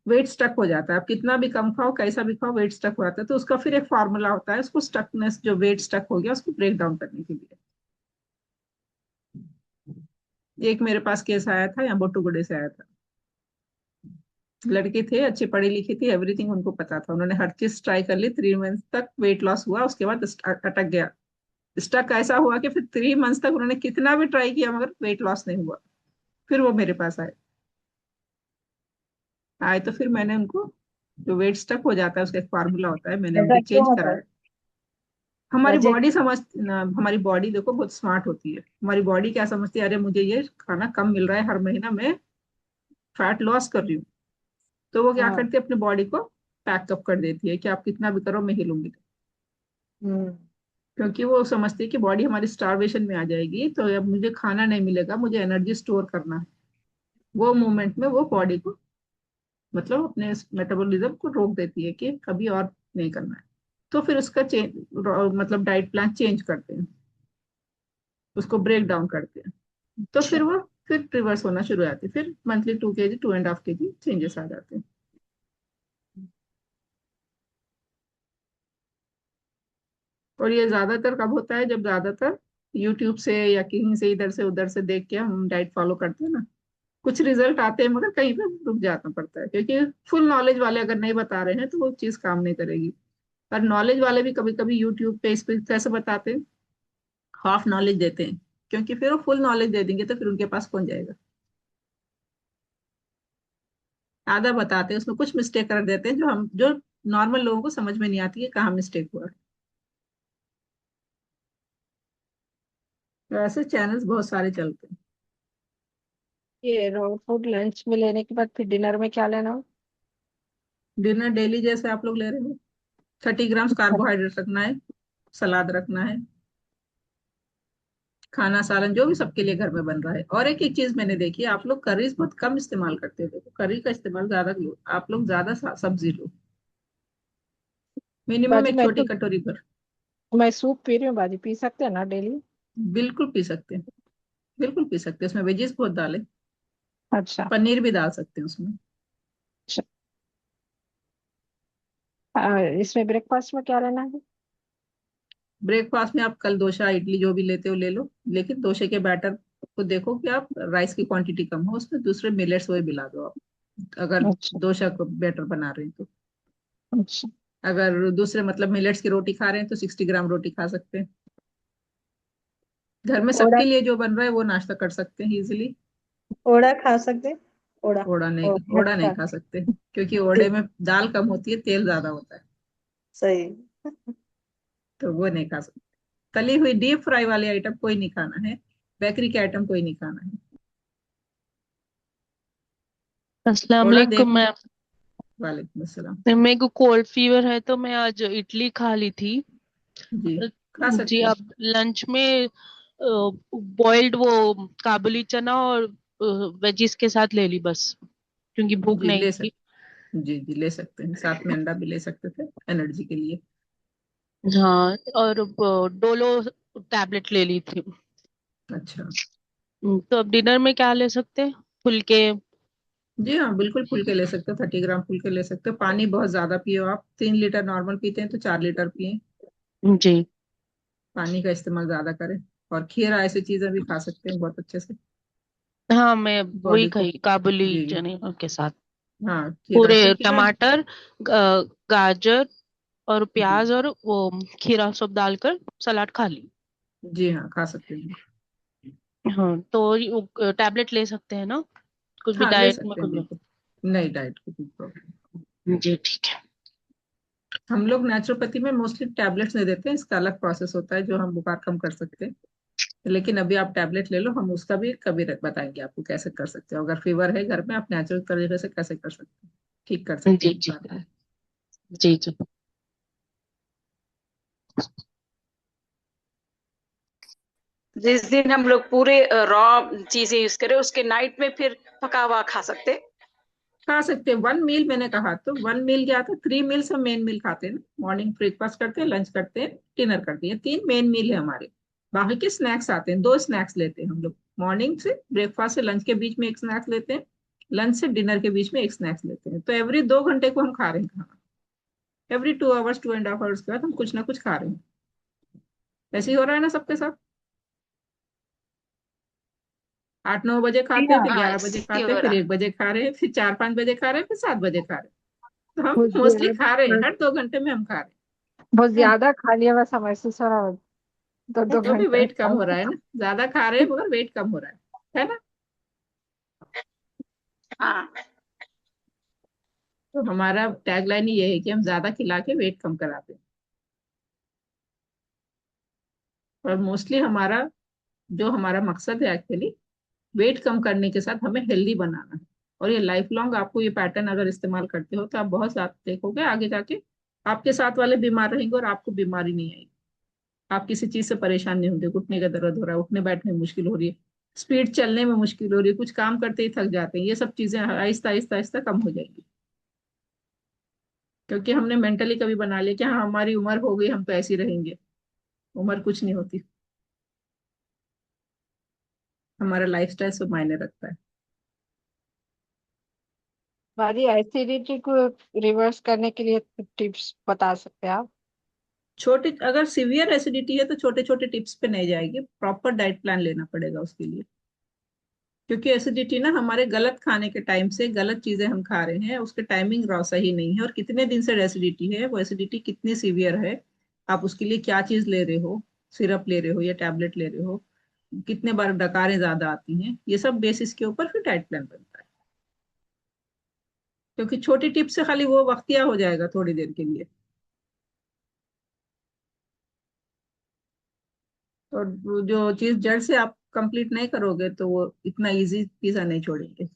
वेट स्टक हो जाता है। आप कितना भी कम खाओ कैसा भी खाओ वेट स्टक हो जाता है, तो उसका फिर एक फार्मूला होता है उसको स्टकनेस, जो वेट स्टक हो गया उसको ब्रेक डाउन करने के लिए। एक मेरे पास केस आया था, यहाँ बोटुगुडे से आया था। लड़के थे, अच्छे पढ़े लिखे थे, एवरीथिंग उनको पता था, उन्होंने हर चीज ट्राई कर ली, 3 मंथ तक वेट लॉस हुआ, उसके बाद अटक गया। स्टक ऐसा हुआ कि फिर 3 मंथ्स तक उन्होंने कितना भी ट्राई किया मगर वेट लॉस नहीं हुआ। फिर वो मेरे पास आए। आए तो फिर मैंने उनको, जो वेट स्टक हो जाता है उसका एक फार्मूला होता है, मैंने
ऐसा
उनकी
क्यों
चेंज
होता है?
कराया। हमारी
वजह
बॉडी समझ ना, हमारी बॉडी देखो बहुत स्मार्ट होती है। हमारी बॉडी क्या समझती है, अरे मुझे ये खाना कम मिल रहा है, हर महीना मैं फैट लॉस कर रही हूँ। तो वो क्या
हाँ।
करती है अपनी बॉडी को पैकअप कर देती है कि आप कितना भी करो मैं हिलूंगी नहीं।
हम्म।
क्योंकि वो समझती है कि बॉडी हमारी स्टारवेशन में आ जाएगी, तो अब मुझे खाना नहीं मिलेगा, मुझे एनर्जी स्टोर करना है। वो मोमेंट में वो बॉडी को मतलब अपने मेटाबॉलिज्म को रोक देती है कि कभी और नहीं करना है। तो फिर उसका चेंज मतलब डाइट प्लान चेंज करते हैं, उसको ब्रेक डाउन करते हैं। तो
अच्छा।
फिर वो फिर रिवर्स होना शुरू हो जाती है, फिर मंथली 2 kg 2.5 kg चेंजेस आ जाते हैं। और ये ज्यादातर कब होता है, जब ज्यादातर यूट्यूब से या कहीं से इधर से उधर से देख के हम डाइट फॉलो करते हैं ना, कुछ रिजल्ट आते हैं मगर कहीं पे रुक जाना पड़ता है, क्योंकि फुल नॉलेज वाले अगर नहीं बता रहे हैं तो वो चीज काम नहीं करेगी। और नॉलेज वाले भी कभी कभी यूट्यूब पे इस पे कैसे बताते हैं, हाफ नॉलेज देते हैं। क्योंकि फिर वो फुल नॉलेज दे देंगे तो फिर उनके पास कौन जाएगा। आधा बताते हैं उसमें कुछ मिस्टेक कर देते हैं जो नॉर्मल लोगों को समझ में नहीं आती है कहाँ मिस्टेक हुआ है। तो ऐसे चैनल्स बहुत सारे चलते हैं।
ये रॉ फूड लंच में लेने के बाद फिर डिनर में क्या लेना हो?
डिनर डेली जैसे आप लोग ले रहे हो, 30 ग्राम्स कार्बोहाइड्रेट रखना है, सलाद रखना है, खाना सालन जो भी सबके लिए घर में बन रहा है। और एक एक चीज मैंने देखी है, आप लोग करीज बहुत कम इस्तेमाल करते हो, देखो करी का इस्तेमाल ज्यादा लो, आप लोग ज्यादा सब्जी लो, मिनिमम
बाजी
एक
मैं
छोटी
तो
कटोरी भर।
मैं सूप पी रही हूँ बाजी, पी सकते हैं ना डेली?
बिल्कुल पी सकते हैं, बिल्कुल पी सकते हैं, उसमें वेजीज बहुत डालें,
अच्छा।
पनीर भी डाल सकते हैं उसमें।
अच्छा। इसमें ब्रेकफास्ट में क्या लेना है?
ब्रेकफास्ट में आप कल डोसा इडली जो भी लेते हो ले लो, लेकिन डोसे के बैटर को देखो कि आप राइस की क्वांटिटी कम हो, उसमें दूसरे मिलेट्स वही मिला दो आप, अगर
अच्छा।
डोसा को बैटर बना रहे हैं तो।
अच्छा।
अगर दूसरे मतलब मिलेट्स की रोटी खा रहे हैं तो 60 ग्राम रोटी खा सकते हैं। घर में
ओड़ा,
सबके लिए जो बन रहा है वो नाश्ता कर सकते हैं इजीली।
ओड़ा खा सकते हैं? ओड़ा। ओ
ओड़ा नहीं
मटका।
खा सकते, क्योंकि ओड़े में दाल कम होती है, तेल ज्यादा होता है,
सही।
तो वो नहीं खा सकते। तली हुई डीप फ्राई वाले आइटम कोई नहीं खाना है, बेकरी के आइटम कोई नहीं खाना है।
अस्सलाम
ओड़ा
वालेकुम
देख,
मैम।
वालेकुम अस्सलाम।
मेरे को कोल्ड फीवर है तो मैं आज इडली खा ली थी।
जी खा
जी,
सकते हैं।
अब लंच में बॉइल्ड वो काबुली चना और वेजिस के साथ ले ली बस, क्योंकि भूख
जी
नहीं
ले
थी।
सकते, जी जी ले सकते हैं, साथ में अंडा भी ले सकते थे एनर्जी के लिए।
हाँ, और डोलो टैबलेट ले ली थी।
अच्छा।
तो अब डिनर में क्या ले सकते हैं? फुल्के।
जी हाँ, बिल्कुल फुल्के ले सकते हो, 30 ग्राम फुल्के ले सकते हो। पानी बहुत ज्यादा पियो आप, 3 लीटर नॉर्मल पीते हैं तो 4 लीटर पिए।
जी।
पानी का इस्तेमाल ज्यादा करें। और खीरा ऐसी चीजें भी खा सकते हैं बहुत अच्छे से,
हाँ, मैं वही
बॉडी को।
खाई काबुली
जी।
चने के साथ।
हाँ, खीरा
पूरे
क्योंकि ना।
टमाटर, गाजर और
जी।
प्याज और वो खीरा सब डालकर सलाद खा ली।
जी हाँ, खा सकते हैं।
हाँ, तो टैबलेट ले सकते हैं ना? कुछ भी
हाँ, ले
डाइट में
सकते हैं
कुछ भी?
बिल्कुल। नहीं, डाइट की कोई प्रॉब्लम।
जी ठीक है।
हम लोग नेचुरोपैथी में मोस्टली टैबलेट्स नहीं देते हैं, इसका अलग प्रोसेस होता है जो हम बुखार कम कर सकते हैं। लेकिन अभी आप टैबलेट ले लो, हम उसका भी कभी बताएंगे आपको कैसे कर सकते हो। अगर फीवर है घर में, आप नेचुरल तरीके से कैसे कर सकते हैं, ठीक कर सकते
जी
हैं
जी।
बुखार को।
जी जी।
जिस दिन हम लोग पूरे रॉ चीजें यूज करें, उसके नाइट में फिर पका हुआ खा सकते।
खा सकते हैं 1 मील, मैंने कहा तो 1 मील क्या था, 3 मील्स हम मेन मील खाते हैं ना। मॉर्निंग ब्रेकफास्ट करते हैं, लंच करते हैं, डिनर करते हैं, 3 मेन मील है हमारे। बाकी के स्नैक्स आते हैं, 2 स्नैक्स लेते हैं हम लोग। मॉर्निंग से ब्रेकफास्ट से लंच के बीच में एक स्नैक्स लेते हैं, लंच से डिनर के बीच में एक स्नैक्स लेते हैं। तो एवरी 2 घंटे को हम खा रहे हैं खाना। एवरी 2 आवर्स, 2.5 आवर्स के बाद हम कुछ ना कुछ खा रहे हैं। ऐसे ही हो रहा है ना सबके साथ। 8-9 बजे
जी
खाते हैं,
हाँ।
फिर
हाँ,
11 बजे
ऐसे ही
खाते
हो
हैं, फिर
रहा।
1 बजे खा रहे हैं, फिर 4-5 बजे खा रहे हैं, फिर 7 बजे खा रहे हैं। तो हम
बहुत
मोस्टली खा रहे हैं,
ज्यादा,
हर 2 घंटे में हम खा रहे
बहुत
हैं।
ज्यादा खा लिया, बस हमारे से सारा दो दो
तो भी
घंटे में
वेट कम
खा
हो रहा है ना, ज्यादा खा रहे हैं मगर वेट कम हो रहा है ना।
हाँ।
तो हमारा टैगलाइन ये है कि हम ज्यादा खिला के वेट कम कराते हैं। और मोस्टली हमारा जो हमारा मकसद है एक्चुअली, वेट कम करने के साथ हमें हेल्दी बनाना है। और ये लाइफ लॉन्ग आपको ये पैटर्न अगर इस्तेमाल करते हो तो आप बहुत साथ देखोगे आगे जाके, आपके साथ वाले बीमार रहेंगे और आपको बीमारी नहीं आएगी। आप किसी चीज से परेशान नहीं होंगे, घुटने का दर्द हो रहा है, उठने बैठने में मुश्किल हो रही है, स्पीड चलने में मुश्किल हो रही है, कुछ काम करते ही थक जाते हैं, ये सब चीजें आहिस्ता आहिस्ता आहिस्ता कम हो जाएंगी। क्योंकि हमने मेंटली कभी बना लिया कि हाँ हमारी उम्र हो गई, हम तो ऐसे ही रहेंगे। उम्र कुछ नहीं होती, हमारा लाइफस्टाइल सब मायने रखता है।
हमारी एसिडिटी को रिवर्स करने के लिए टिप्स बता सकते हैं आप?
छोटे, अगर सीवियर एसिडिटी है तो छोटे छोटे टिप्स पे नहीं जाएगी, प्रॉपर डाइट प्लान लेना पड़ेगा उसके लिए। क्योंकि एसिडिटी ना हमारे गलत खाने के टाइम से, गलत चीजें हम खा रहे हैं, उसके टाइमिंग सही नहीं है, और कितने दिन से एसिडिटी है, वो एसिडिटी कितनी सीवियर है, आप उसके लिए क्या चीज ले रहे हो, सिरप ले रहे हो या टैबलेट ले रहे हो, कितने बार डकारें ज्यादा आती हैं, ये सब बेसिस के ऊपर फिर डाइट प्लान बनता है। क्योंकि छोटी टिप से खाली वो वक्तिया हो जाएगा थोड़ी देर के लिए, और वो जो चीज जड़ से आप कंप्लीट नहीं करोगे तो वो इतना इजी चीजा नहीं छोड़ेंगे।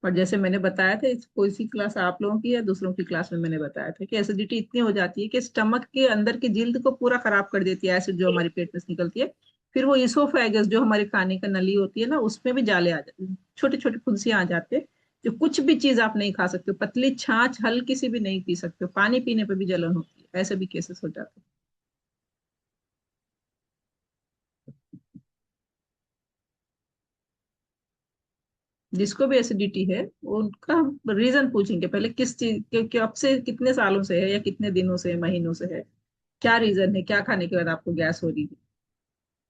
और जैसे मैंने बताया था, कोई सी क्लास आप लोगों की या दूसरों की क्लास में मैंने बताया था कि एसिडिटी इतनी हो जाती है कि स्टमक के अंदर की जिल्द को पूरा खराब कर देती है, एसिड जो हमारे पेट में से निकलती है। फिर वो इसोफेगस जो हमारे खाने का नली होती है ना, उसमें भी जाले आ जाते हैं, छोटे छोटे फुंसियां आ जाते हैं। जो कुछ भी चीज आप नहीं खा सकते हो, पतली छाछ हल्की सी भी नहीं पी सकते हो, पानी पीने पे भी जलन होती है, ऐसे भी केसेस हो जाते हैं। जिसको भी एसिडिटी है वो उनका हम रीजन पूछेंगे पहले, किस चीज के अब से कितने सालों से है या कितने दिनों से, महीनों से है, क्या रीजन है, क्या खाने के बाद आपको गैस हो रही है।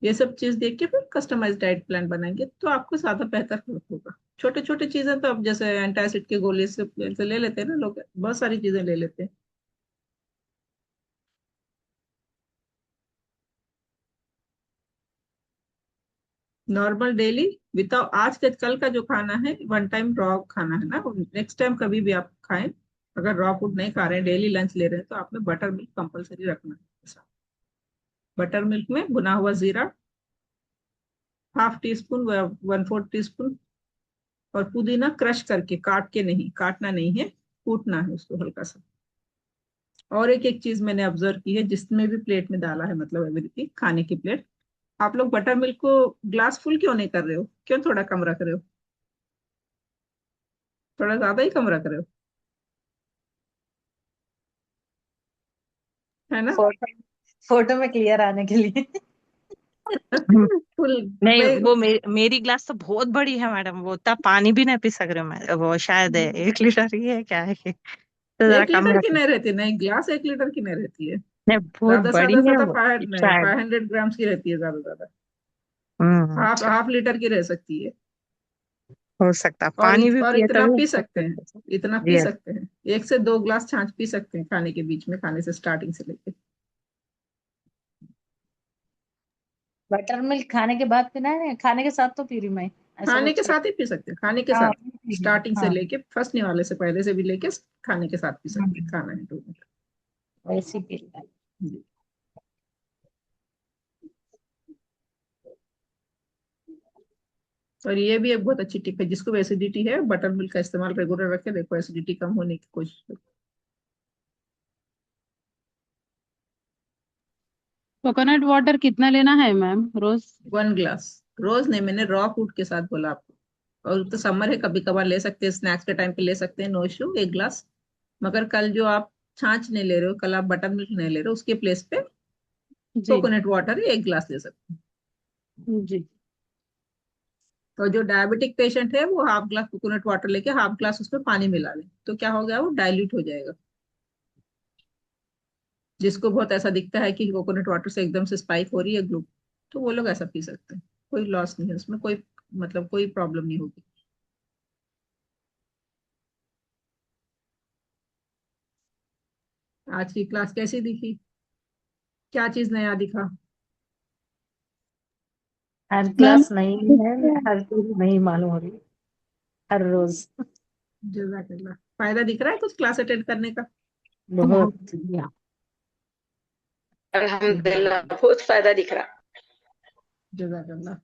ये सब चीज देख के फिर कस्टमाइज डाइट प्लान बनाएंगे तो आपको ज्यादा बेहतर होगा। छोटे छोटे चीजें तो अब जैसे एंटासिड के गोली से ले लेते हैं ना लोग, बहुत सारी चीजें ले लेते हैं। नॉर्मल डेली विदाउट, आज के कल का जो खाना है 1 टाइम रॉ खाना है ना, नेक्स्ट टाइम कभी भी आप खाएं। अगर रॉ फूड नहीं खा रहे हैं, डेली लंच ले रहे हैं, तो आपने बटर मिल्क कंपलसरी रखना है। बटर मिल्क में भुना हुआ जीरा, ½ टी स्पून, 1/4 टी स्पून, और पुदीना क्रश करके, काट के नहीं, काटना नहीं है, कूटना है उसको हल्का सा। और एक एक चीज मैंने ऑब्जर्व की है जिसमें भी प्लेट में डाला है, मतलब एवरीथिंग खाने की प्लेट, आप लोग बटर मिल्क को ग्लास फुल क्यों नहीं कर रहे हो, क्यों थोड़ा कम रख रहे हो, थोड़ा ज्यादा ही कम रख रहे हो, है ना।
फोटो फोटो में क्लियर आने के लिए।
फुल।
नहीं,
मैं
वो मेरी ग्लास तो बहुत बड़ी है मैडम, वो उतना पानी भी नहीं पी सक रही हूँ मैं, वो शायद है 1 लीटर ही है, क्या है कि तो जरा
एक
कम
लीटर की
रखना।
नहीं रहती, नहीं गिलास 1 लीटर की नहीं रहती है।
नहीं, बहुत
ज्यादा से
बड़ी
ज्यादा
है
ज्यादा
वो,
फाइव नहीं,
शायद।
500 ग्राम्स की रहती है ज्यादा से ज्यादा।
हम्म।
हाफ लीटर की रह सकती है।
हो सकता है, पानी भी
और
पिए
इतना
तभी
पी
हो
सकते हैं।
सकता है।
इतना
जी
पी
हाँ।
सकते हैं, 1 से 2 ग्लास छाछ पी सकते हैं खाने के बीच में, खाने से स्टार्टिंग से लेके।
बटर मिल्क खाने के बाद पीना है, खाने के साथ तो पी रही मैं, ऐसा
खाने के
कुछ।
साथ ही पी सकते हैं, खाने के
हाँ
साथ।
पी रही हूँ,
स्टार्टिंग से
हाँ।
लेके फर्स्ट वाले से पहले से भी लेके खाने के साथ पी सकते हैं,
हम्म,
खाना है तो।
वैसे ही पी रही हूँ।
जी। और ये भी एक बहुत अच्छी टिप है, जिसको एसिडिटी है बटर मिल्क का इस्तेमाल रेगुलर रखे, देखो एसिडिटी कम होने की कोशिश करो।
कोकोनट वाटर कितना लेना है मैम रोज?
1 ग्लास। रोज नहीं, मैंने रॉ फूड के साथ बोला आपको। और तो समर है, कभी कभार ले सकते हैं, स्नैक्स के टाइम पे ले सकते हैं, नो इशू 1 ग्लास। मगर कल जो आप छाछ नहीं ले रहे हो, कल आप बटर मिल्क नहीं ले रहे हो, उसके प्लेस पे
जी
कोकोनट वाटर ही 1 ग्लास ले सकते हैं।
जी।
तो जो डायबिटिक पेशेंट है वो हाफ ग्लास कोकोनट वाटर लेके हाफ ग्लास उसमें पानी मिला ले, तो क्या हो गया, वो डाइल्यूट हो जाएगा। जिसको बहुत ऐसा दिखता है कि कोकोनट वाटर से एकदम से स्पाइक हो रही है ग्लू, तो वो लोग ऐसा पी सकते हैं। कोई लॉस नहीं है उसमें, कोई मतलब कोई प्रॉब्लम नहीं होगी। आज की क्लास कैसी दिखी? क्या चीज नया दिखा?
हर
मैम
क्लास नहीं है, हर चीज नहीं मालूम हो रही, हर रोज।
जजाकल्ला। फायदा दिख रहा है कुछ क्लास अटेंड करने का?
बहुत।
अल्हम्दुलिल्लाह बहुत फायदा दिख रहा।
जजाकल्ला।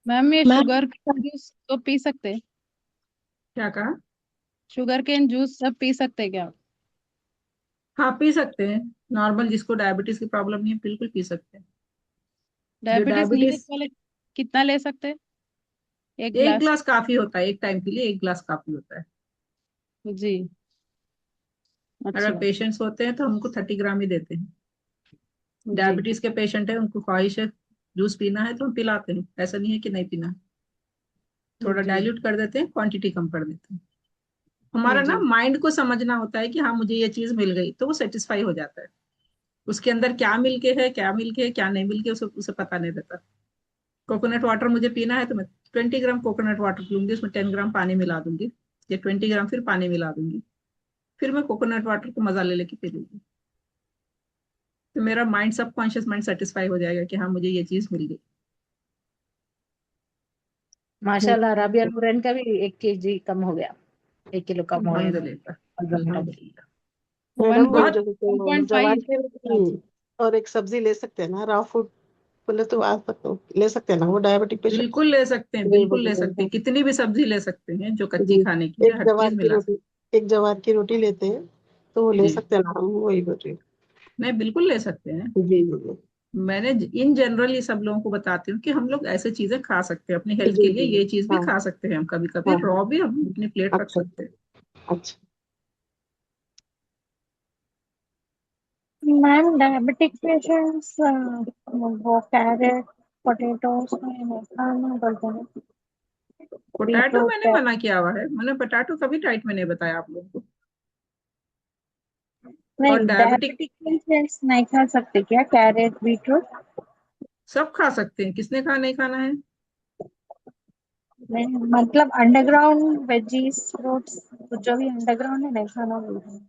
मैम ये
मैम
शुगर केन जूस तो पी सकते हैं?
क्या कहा?
शुगर केन जूस सब पी सकते हैं क्या?
हाँ पी सकते हैं। नॉर्मल जिसको डायबिटीज की प्रॉब्लम नहीं है, बिल्कुल पी सकते हैं। जो
डायबिटीज नहीं है
डायबिटीज,
वाले कितना ले सकते हैं? एक
एक
ग्लास?
ग्लास काफी होता है, एक टाइम के लिए 1 ग्लास काफी होता है।
जी।
अगर
अच्छा।
पेशेंट्स होते हैं तो हमको 30 ग्राम ही देते हैं।
जी
डायबिटीज के पेशेंट है, उनको ख्वाहिश है जूस पीना है तो हम पिलाते हैं, ऐसा नहीं है कि नहीं पीना है। थोड़ा
जी
डाइल्यूट कर देते हैं, क्वांटिटी कम कर देते हैं। हमारा ना
जी
माइंड को समझना होता है कि हाँ मुझे ये चीज मिल गई, तो वो सेटिस्फाई हो जाता है। उसके अंदर क्या मिल के है, क्या मिल के है, क्या नहीं मिल के, उसे उसे पता नहीं रहता। कोकोनट वाटर मुझे पीना है तो मैं 20 ग्राम कोकोनट वाटर पीऊंगी, उसमें 10 ग्राम पानी मिला दूंगी, या 20 ग्राम फिर पानी मिला दूंगी, फिर मैं कोकोनट वाटर को मजा ले लेके पी लूंगी। तो मेरा माइंड, सबकॉन्शियस माइंड सेटिस्फाई हो जाएगा कि हाँ मुझे ये चीज मिल गई।
माशाल्लाह, राबिया नूरन का भी 1 kg कम हो गया, 1 किलो कम हो गया
अल्हम्दुलिल्लाह।
वजन का।
अल्हम्दुलिल्लाह।
वन
मैडम वो
बहुत।
जो
वन
तो
पॉइंट
जवार
फाइव
की रोटी और एक सब्जी ले सकते हैं ना, रॉ फूड बोले तो आ सकते ले सकते हैं ना वो डायबिटिक पेशेंट।
बिल्कुल ले सकते हैं, बिल्कुल ले सकते हैं, कितनी भी सब्जी ले सकते हैं जो कच्ची
जी,
खाने की है,
एक
हर
जवार
चीज
की
मिला
रोटी,
सकते
एक जवार की रोटी लेते हैं तो वो
हैं।
ले
जी।
सकते हैं ना, हम वही बोल रही
नहीं बिल्कुल ले सकते हैं।
हूँ। जी जी
मैंने इन जनरल ये सब लोगों को बताती हूँ कि हम लोग ऐसे चीजें खा सकते हैं, अपनी
जी
हेल्थ के
जी
लिए
जी।
ये चीज भी
हाँ
खा सकते हैं, हम कभी कभी
हाँ हाँ।
रॉ भी हम अपनी प्लेट रख
अच्छा
सकते हैं।
अच्छा।
मैम डायबिटिक पेशेंट्स वो कैरेट पोटैटोस में खाना बोलते हैं,
पोटैटो
बीटरूट
मैंने मना किया हुआ है, मैंने पोटैटो कभी डाइट में नहीं बताया आप लोगों को। और
नहीं,
डायबिटिक
डायबिटिक पेशेंट्स नहीं खा सकते क्या कैरेट बीटरूट?
सब खा सकते हैं, किसने कहा नहीं खाना है?
नहीं मतलब अंडरग्राउंड वेजीज फ्रूट्स, जो भी अंडरग्राउंड है नहीं खाना बोलते हैं।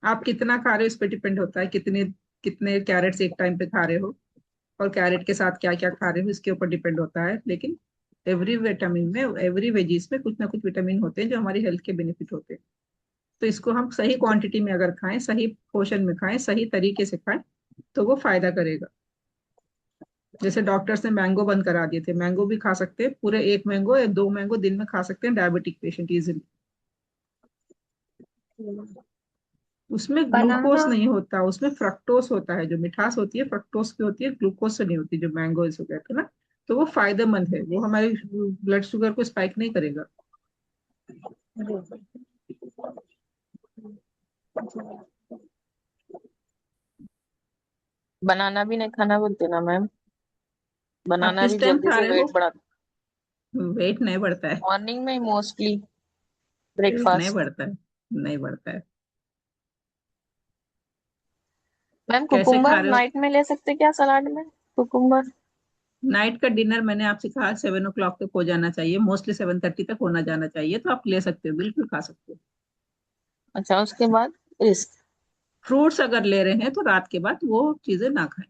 आप कितना खा रहे हो इस पे डिपेंड होता है, कितने कितने कैरेट्स एक टाइम पे खा रहे हो, और कैरेट के साथ क्या क्या खा रहे हो इसके ऊपर डिपेंड होता है। लेकिन एवरी विटामिन में, एवरी वेजीज में कुछ ना कुछ विटामिन होते हैं जो हमारी हेल्थ के बेनिफिट होते हैं। तो इसको हम सही क्वांटिटी में अगर खाएं, सही पोर्शन में खाएं, सही तरीके से खाएं, तो वो फायदा करेगा। जैसे डॉक्टर्स ने मैंगो बंद करा दिए थे, मैंगो भी खा सकते हैं, पूरे 1 मैंगो या 2 मैंगो दिन में खा सकते हैं डायबिटिक पेशेंट इजिली। उसमें
बनाना
ग्लूकोज नहीं होता, उसमें फ्रक्टोस होता है, जो मिठास होती है फ्रक्टोस की होती है, ग्लूकोज से नहीं होती, जो मैंगो इस कहते हैं ना। तो वो फायदेमंद है, वो हमारी ब्लड शुगर को स्पाइक नहीं करेगा।
बनाना भी नहीं खाना बोलते ना मैम,
आप
बनाना
किस
भी
टाइम
जल्दी
खा
से
रहे हो?
वेट बढ़ाता।
वेट नहीं बढ़ता है।
मॉर्निंग में मोस्टली
वेट नहीं
ब्रेकफास्ट।
बढ़ता है, नहीं बढ़ता है।
मैम
कैसे खा
कुकुम्बर
रहे हो?
नाइट में ले सकते क्या सलाद में? कुकुम्बर।
नाइट का डिनर मैंने आपसे कहा 7 o'clock तक हो जाना चाहिए, मोस्टली 7:30 तक होना जाना चाहिए, तो आप ले सकते हो, बिल्कुल खा सकते हो।
अच्छा उसके बाद रिस्क।
फ्रूट्स अगर ले रहे हैं तो रात के बाद वो चीजें ना खाएं।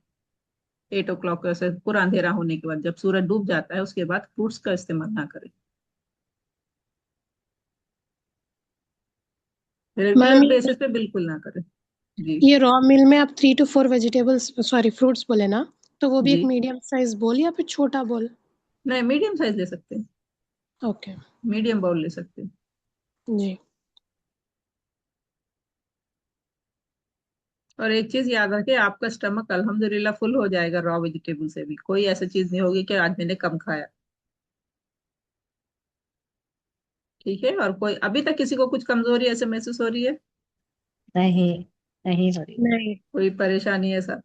8 o'clock से पूरा अंधेरा होने के बाद, जब सूरज डूब जाता है उसके बाद फ्रूट्स का इस्तेमाल ना करें,
मैम
रेगुलर बेसिस पे बिल्कुल ना करें। जी।
ये रॉ मिल में आप 3 to 4 वेजिटेबल्स सॉरी फ्रूट्स बोले ना, तो वो भी
जी
एक मीडियम साइज बोल या फिर छोटा बोल?
नहीं, मीडियम साइज ले सकते हैं,
ओके
मीडियम बाउल ले सकते हैं।
जी।
और एक चीज याद रखें, आपका स्टमक अल्हम्दुलिल्लाह फुल हो जाएगा रॉ वेजिटेबल से भी, कोई ऐसी चीज नहीं होगी कि आज मैंने कम खाया। ठीक है, और कोई अभी तक किसी को कुछ कमजोरी ऐसे महसूस हो रही है?
नहीं, नहीं हो रही।
नहीं
कोई परेशानी ऐसा?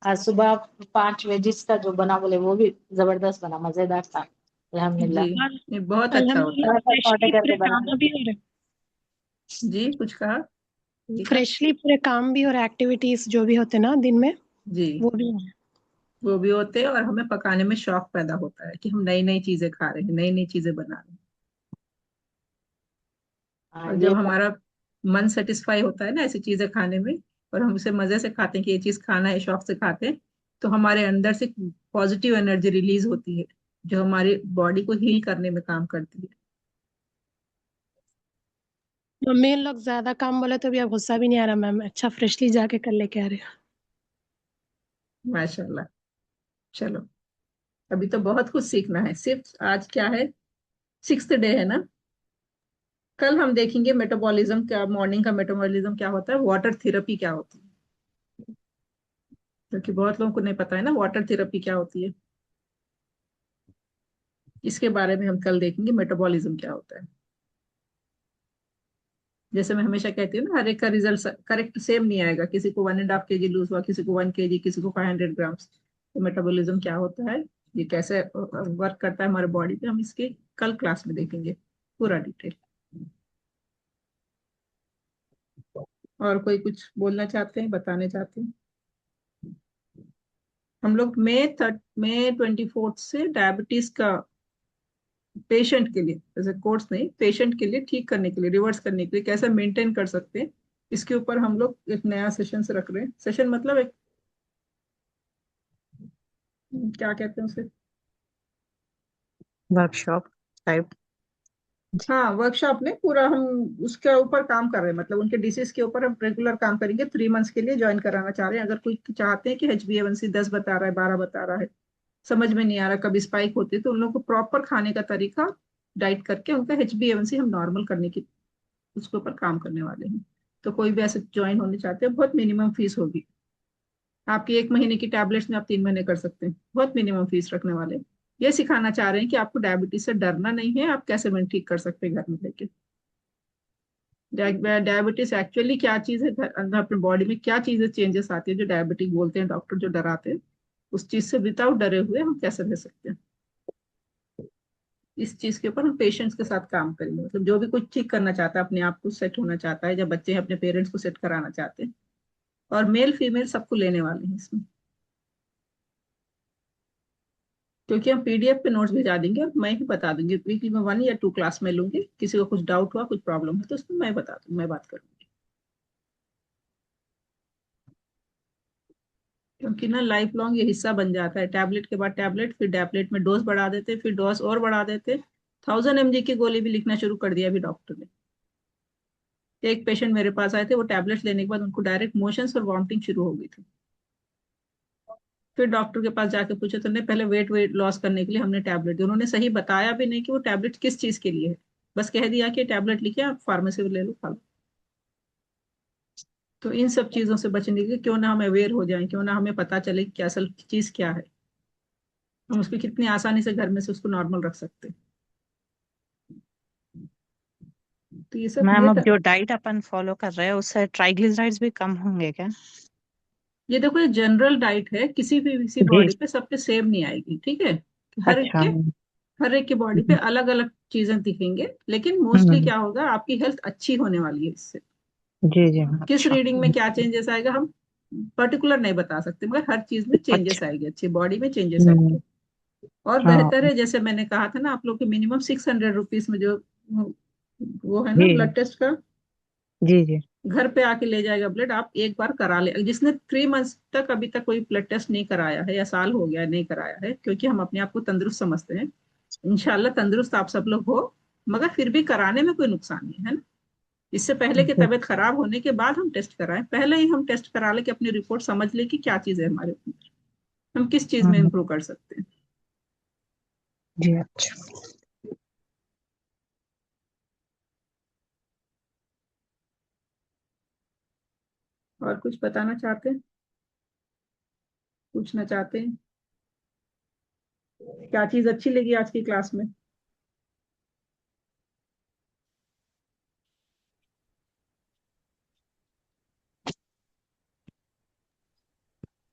आज सुबह 5 वेजिस का जो बना बोले वो भी जबरदस्त बना, मजेदार था
जी,
अल्हम्दुलिल्लाह।
और
ये बहुत अच्छा होता है।
अल्हम्दुलिल्लाह
ऑर्डर
फ्रेशली
करके
पूरे
बनाना।
काम भी हो रहे
जी, कुछ कहा? जी का?
फ्रेशली पूरे काम भी और एक्टिविटीज जो भी होते ना दिन में
जी,
वो भी हो रहे।
वो भी होते हैं, और हमें पकाने में शौक पैदा होता है कि हम नई नई चीजें खा रहे हैं, नई नई चीजें बना रहे हैं।
हाँ
और
ये
जब हमारा मन सेटिस्फाई होता है ना ऐसी चीजें खाने में, और हम उसे मजे से खाते हैं कि ये चीज खाना है, शौक से खाते हैं, तो हमारे अंदर से पॉजिटिव एनर्जी रिलीज होती है, जो हमारी बॉडी को हील करने में काम करती है।
मम्मी इन लोग ज्यादा काम बोले तो भी अब गुस्सा भी नहीं आ रहा मैम, अच्छा फ्रेशली जाके कर लेके आ रहे हो।
माशाल्लाह। चलो, अभी तो बहुत कुछ सीखना है, सिर्फ आज क्या है, 6th डे है ना। कल हम देखेंगे मेटाबॉलिज्म क्या, मॉर्निंग का मेटाबॉलिज्म क्या होता है, वाटर थेरेपी क्या होती है, क्योंकि बहुत लोगों को नहीं पता है ना वाटर थेरेपी क्या होती है। इसके बारे में हम कल देखेंगे, मेटाबॉलिज्म क्या होता है। जैसे मैं हमेशा कहती हूँ ना, हर एक का रिजल्ट करेक्ट सेम नहीं आएगा, किसी को 1.5 kg लूज हुआ, किसी को 1 kg, किसी को 500 ग्राम्स। तो मेटाबॉलिज्म क्या होता है, ये कैसे वर्क करता है हमारे बॉडी पे, हम इसके कल क्लास में देखेंगे पूरा डिटेल। और कोई कुछ बोलना चाहते हैं, बताने चाहते हैं? हम लोग मई 24 से डायबिटीज का पेशेंट के लिए, जैसे कोर्स नहीं, पेशेंट के लिए ठीक करने के लिए, रिवर्स करने के लिए कैसे मेंटेन कर सकते हैं, इसके ऊपर हम लोग एक नया सेशन से रख रहे हैं। सेशन मतलब एक, क्या कहते हैं उसे?
Workshop type.
हाँ, वर्कशॉप में पूरा हम उसके ऊपर काम कर रहे हैं, मतलब उनके डिसीज के ऊपर हम रेगुलर काम करेंगे। 3 मंथ्स के लिए ज्वाइन कराना चाह रहे हैं। अगर कोई चाहते हैं कि HbA1c 10 बता रहा है, 12 बता रहा है, समझ में नहीं आ रहा, कभी स्पाइक होती है, तो उन लोगों को प्रॉपर खाने का तरीका डाइट करके उनका HbA1c हम नॉर्मल करने की उसके ऊपर काम करने वाले हैं। तो कोई भी ऐसे ज्वाइन होने चाहते हैं, बहुत मिनिमम फीस होगी आपकी, 1 महीने की टैबलेट्स में आप 3 महीने कर सकते हैं, बहुत मिनिमम फीस रखने वाले हैं। ये सिखाना चाह रहे हैं कि आपको डायबिटीज से डरना नहीं है, आप कैसे में ठीक कर सकते हैं घर में लेके। डायबिटीज एक्चुअली क्या चीज है, अंदर अपने बॉडी में क्या चीजें चेंजेस आती है जो डायबिटिक बोलते हैं डॉक्टर, जो डराते हैं, उस चीज से विदाउट डरे हुए हम कैसे रह सकते हैं, इस चीज के ऊपर हम पेशेंट्स के साथ काम करेंगे। मतलब जो भी कुछ ठीक करना चाहता है, अपने आप को सेट होना चाहता है, जब बच्चे अपने पेरेंट्स को सेट कराना चाहते हैं, और मेल फीमेल सबको लेने वाले हैं इसमें, क्योंकि हम PDF पे नोट्स भिजा देंगे और मैं ही बता दूंगी, वीकली में 1 या 2 क्लास में लूंगी, किसी को कुछ डाउट हुआ, कुछ प्रॉब्लम है तो उसमें मैं बता दूंगी, मैं बात करूंगी। क्योंकि ना लाइफ लॉन्ग ये हिस्सा बन जाता है, टैबलेट के बाद टैबलेट, फिर टैबलेट में डोज बढ़ा देते, फिर डोज और बढ़ा देते। 1000 mg की गोली भी लिखना शुरू कर दिया अभी डॉक्टर ने। एक पेशेंट मेरे पास आए थे, वो टैबलेट्स लेने के बाद उनको डायरेक्ट मोशंस और वॉमिटिंग शुरू हो गई थी। फिर डॉक्टर के पास जाके पूछे तो नहीं, पहले वेट लॉस करने के लिए हमने टैबलेट दी, उन्होंने सही बताया भी नहीं कि वो टैबलेट किस चीज के लिए है, बस कह दिया कि टैबलेट लिखे आप फार्मेसी में ले लो, खा लो। तो इन सब चीजों से बचने के लिए क्यों ना हम अवेयर हो जाएं, क्यों ना हमें पता चले कि असल चीज क्या है, हम उसको कितनी आसानी से घर में से उसको नॉर्मल रख सकते हैं। तो ये सब
मैम अब जो डाइट अपन फॉलो कर रहे हैं उससे ट्राइग्लिसराइड्स भी कम होंगे क्या?
ये देखो, ये जनरल डाइट है, किसी भी किसी
जी।
बॉडी पे सब पे सेम नहीं आएगी, ठीक है।
अच्छा।
हर एक के बॉडी पे अलग अलग चीजें दिखेंगे, लेकिन मोस्टली
हम्म।
क्या होगा, आपकी हेल्थ अच्छी होने वाली है इससे।
जी जी।
किस
अच्छा।
रीडिंग में क्या चेंजेस आएगा हम पर्टिकुलर नहीं बता सकते, मगर हर चीज में चेंजेस
अच्छा।
आएगी, अच्छी बॉडी में चेंजेस
हम्म।
आएंगे। और
हाँ।
बेहतर है, जैसे मैंने कहा था ना, आप लोग के मिनिमम 600 रुपीज में जो वो है ना
जी
ब्लड टेस्ट का,
जी जी।
घर पे आके ले जाएगा ब्लड, आप एक बार करा ले। जिसने 3 मंथ्स तक अभी तक कोई ब्लड टेस्ट नहीं कराया है, या साल हो गया नहीं कराया है, क्योंकि हम अपने आप को तंदुरुस्त समझते हैं, इंशाल्लाह तंदुरुस्त आप सब लोग हो, मगर फिर भी कराने में कोई नुकसान नहीं है ना। इससे पहले कि
जी।
तबीयत खराब होने के बाद हम टेस्ट कराएं, पहले ही हम टेस्ट करा ले कि अपनी रिपोर्ट समझ ले कि क्या चीज है हमारे अंदर, हम किस चीज में
हम्म।
इम्प्रूव कर सकते हैं।
जी। अच्छा।
और कुछ बताना चाहते हैं, पूछना चाहते हैं? क्या चीज अच्छी लगी आज की क्लास में?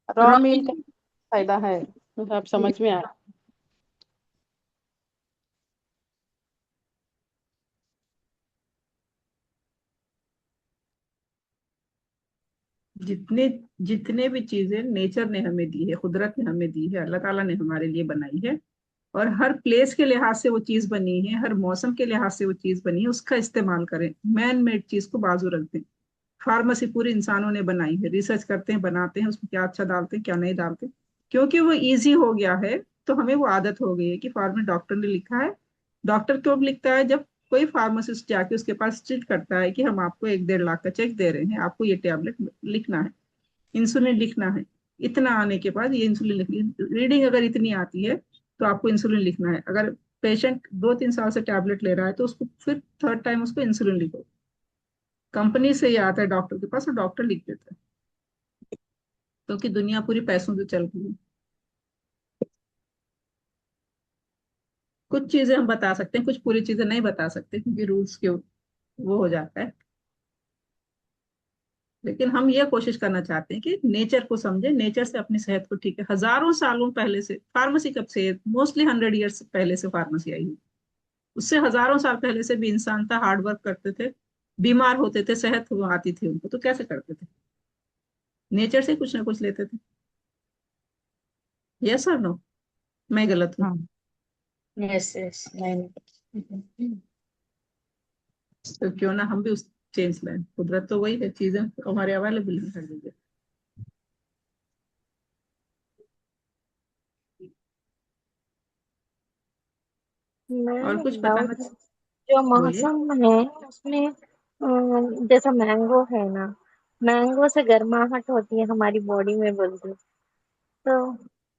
रॉ
रॉ
मील का
मिल्क।
फायदा है, मतलब आप समझ में आया?
जितने जितने भी चीजें नेचर ने हमें दी है, कुदरत ने हमें दी है, अल्लाह ताला ने हमारे लिए बनाई है, और हर प्लेस के लिहाज से वो चीज बनी है, हर मौसम के लिहाज से वो चीज बनी है, उसका इस्तेमाल करें। मैन मेड चीज को बाजू रख दें। फार्मेसी पूरी इंसानों ने बनाई है, रिसर्च करते हैं, बनाते हैं, उसमें क्या अच्छा डालते हैं क्या नहीं डालते, क्योंकि वो इजी हो गया है। तो हमें वो आदत हो गई है कि फार्मा डॉक्टर ने लिखा है। डॉक्टर क्यों लिखता है? जब कोई फार्मासिस्ट जाके उसके पास चिट करता है कि हम आपको 1-1.5 लाख का चेक दे रहे हैं, आपको ये टैबलेट लिखना है, इंसुलिन लिखना है, इतना आने के बाद ये इंसुलिन लिखनी, रीडिंग अगर इतनी आती है तो आपको इंसुलिन लिखना है। अगर पेशेंट 2-3 साल से टैबलेट ले रहा है तो उसको फिर थर्ड टाइम उसको इंसुलिन लिखो। कंपनी से ये आता है डॉक्टर के पास, और डॉक्टर लिख देता है, क्योंकि दुनिया पूरी पैसों से चल रही है। कुछ चीजें हम बता सकते हैं, कुछ पूरी चीजें नहीं बता सकते, क्योंकि रूल्स के वो हो जाता है। लेकिन हम ये कोशिश करना चाहते हैं कि नेचर को समझे, नेचर से अपनी सेहत को ठीक है। हजारों सालों पहले से फार्मेसी, कब से? मोस्टली 100 ईयर्स पहले से फार्मेसी आई है। उससे हजारों साल पहले से भी इंसान था, हार्ड वर्क करते थे, बीमार होते थे, सेहत वो आती थी उनको, तो कैसे करते थे? नेचर से कुछ ना कुछ लेते थे। यस और नो? मैं गलत हूँ?
हाँ।
यस यस, नहीं।
तो क्यों ना हम भी उस चेंज लाए, कुदरत तो वही है, चीजें हमारे अवेलेबल है हर जगह। और
मैं
कुछ
डाउट
बताना
है, जो
बोलिए।
मौसम है उसमें जैसा मैंगो है ना, मैंगो से गर्माहट होती है हमारी बॉडी में बोलते, तो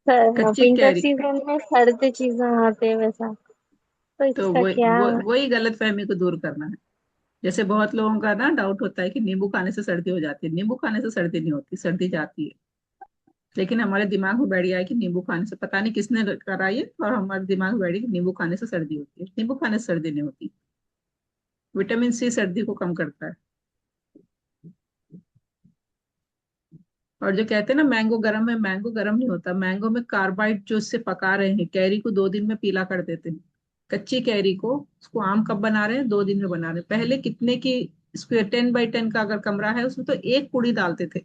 कच्ची
विंटर
कैरी,
सीजन में सर्द चीजें आते हैं वैसा, तो
तो
इसका क्या?
वही गलत फहमी को दूर करना है। जैसे बहुत लोगों का ना डाउट होता है कि नींबू खाने से सर्दी हो जाती है, नींबू खाने से सर्दी नहीं होती, सर्दी जाती है। लेकिन हमारे दिमाग में बैठ गया है कि नींबू खाने से, पता नहीं किसने करा ये, और हमारे दिमाग में बैठ गया कि नींबू खाने से सर्दी होती है। नींबू खाने से सर्दी नहीं होती। विटामिन सी सर्दी को कम करता है। और जो कहते हैं ना मैंगो गर्म है, मैंगो गर्म नहीं होता, मैंगो में कार्बाइड जो इससे पका रहे हैं, कैरी को 2 दिन में पीला कर देते हैं। कच्ची कैरी को, उसको आम कब बना रहे हैं? 2 दिन में बना रहे हैं। पहले कितने की स्क्वायर, 10x10 का अगर कमरा है उसमें तो एक पूड़ी डालते थे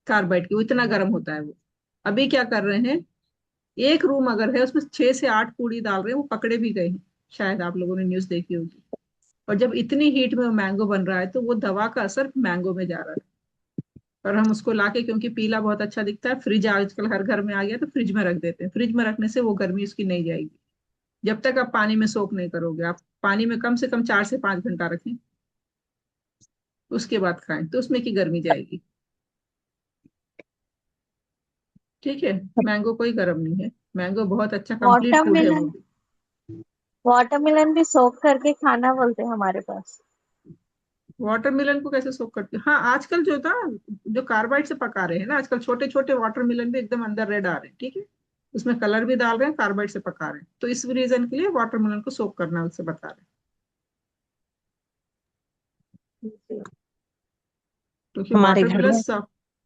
कार्बाइड की, वो इतना गर्म होता है वो। अभी क्या कर रहे हैं, एक रूम अगर है उसमें 6 से 8 पूड़ी डाल रहे हैं, वो पकड़े भी गए हैं, शायद आप लोगों ने न्यूज देखी होगी। और जब इतनी हीट में मैंगो बन रहा है तो वो दवा का असर मैंगो में जा रहा है। और हम उसको लाके, क्योंकि पीला बहुत अच्छा दिखता है, फ्रिज आजकल हर घर में आ गया, तो फ्रिज में रख देते हैं। फ्रिज में रखने से वो गर्मी उसकी नहीं जाएगी, जब तक आप पानी में सोक नहीं करोगे। आप पानी में कम से कम 4 से 5 घंटा रखें, उसके बाद खाएं, तो उसमें की गर्मी जाएगी। ठीक है, मैंगो कोई गर्म नहीं है, मैंगो बहुत अच्छा कंप्लीट फूड है वो
वाटरमेलन,
भी।
वाटरमेलन भी सोक करके खाना बोलते हैं हमारे पास।
वाटरमेलन को कैसे सोक करते हैं? हाँ, आजकल जो था, जो कार्बाइड से पका रहे हैं ना, आजकल छोटे छोटे वाटरमेलन भी एकदम अंदर रेड आ रहे हैं, ठीक है। उसमें कलर भी डाल रहे हैं, कार्बाइड से पका रहे हैं, तो इस रीजन के लिए वाटरमेलन को सोक करना उससे बता रहे हैं। क्योंकि
हमारे
वाटर
घर में
प्लस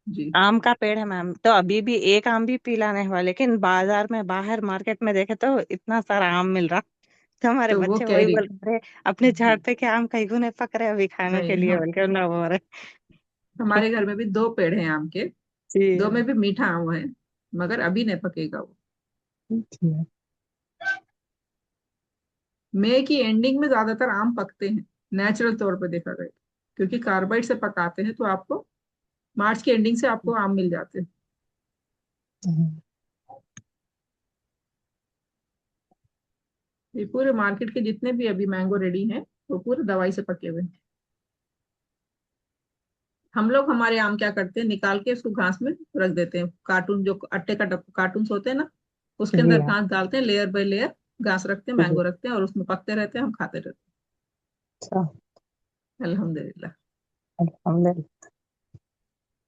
जी।
आम का पेड़ है मैम, तो अभी भी एक आम भी पीला नहीं हुआ, लेकिन बाजार में बाहर मार्केट में देखे तो इतना सारा आम मिल रहा। तो हमारे
तो वो
बच्चे वही
कैरी
बोल रहे, अपने झाड़
जी।
पे के आम कहीं नहीं पक रहे अभी खाने के
नहीं
लिए,
हम
बोल के ना बोल रहे।
हमारे घर में भी 2 पेड़ हैं आम के।
जी
2 में भी मीठा आम है, मगर अभी नहीं पकेगा वो।
जी।
मई की एंडिंग में ज्यादातर आम पकते हैं, नेचुरल तौर पर देखा गया। क्योंकि कार्बाइड से पकाते हैं तो आपको मार्च की एंडिंग से आपको आम मिल जाते हैं। ये पूरे मार्केट के जितने भी अभी मैंगो रेडी हैं वो पूरे दवाई से पके हुए हैं। हम लोग हमारे आम क्या करते हैं, निकाल के उसको घास में रख देते हैं, कार्टून जो आटे का कार्टून होते हैं ना, उसके
जी
अंदर
हाँ।
घास डालते हैं, लेयर बाय लेयर घास रखते हैं,
जी।
मैंगो रखते हैं, और उसमें पकते रहते हैं, हम खाते रहते
अच्छा।
हैं अल्हम्दुलिल्लाह।
अल्हम्दुलिल्लाह।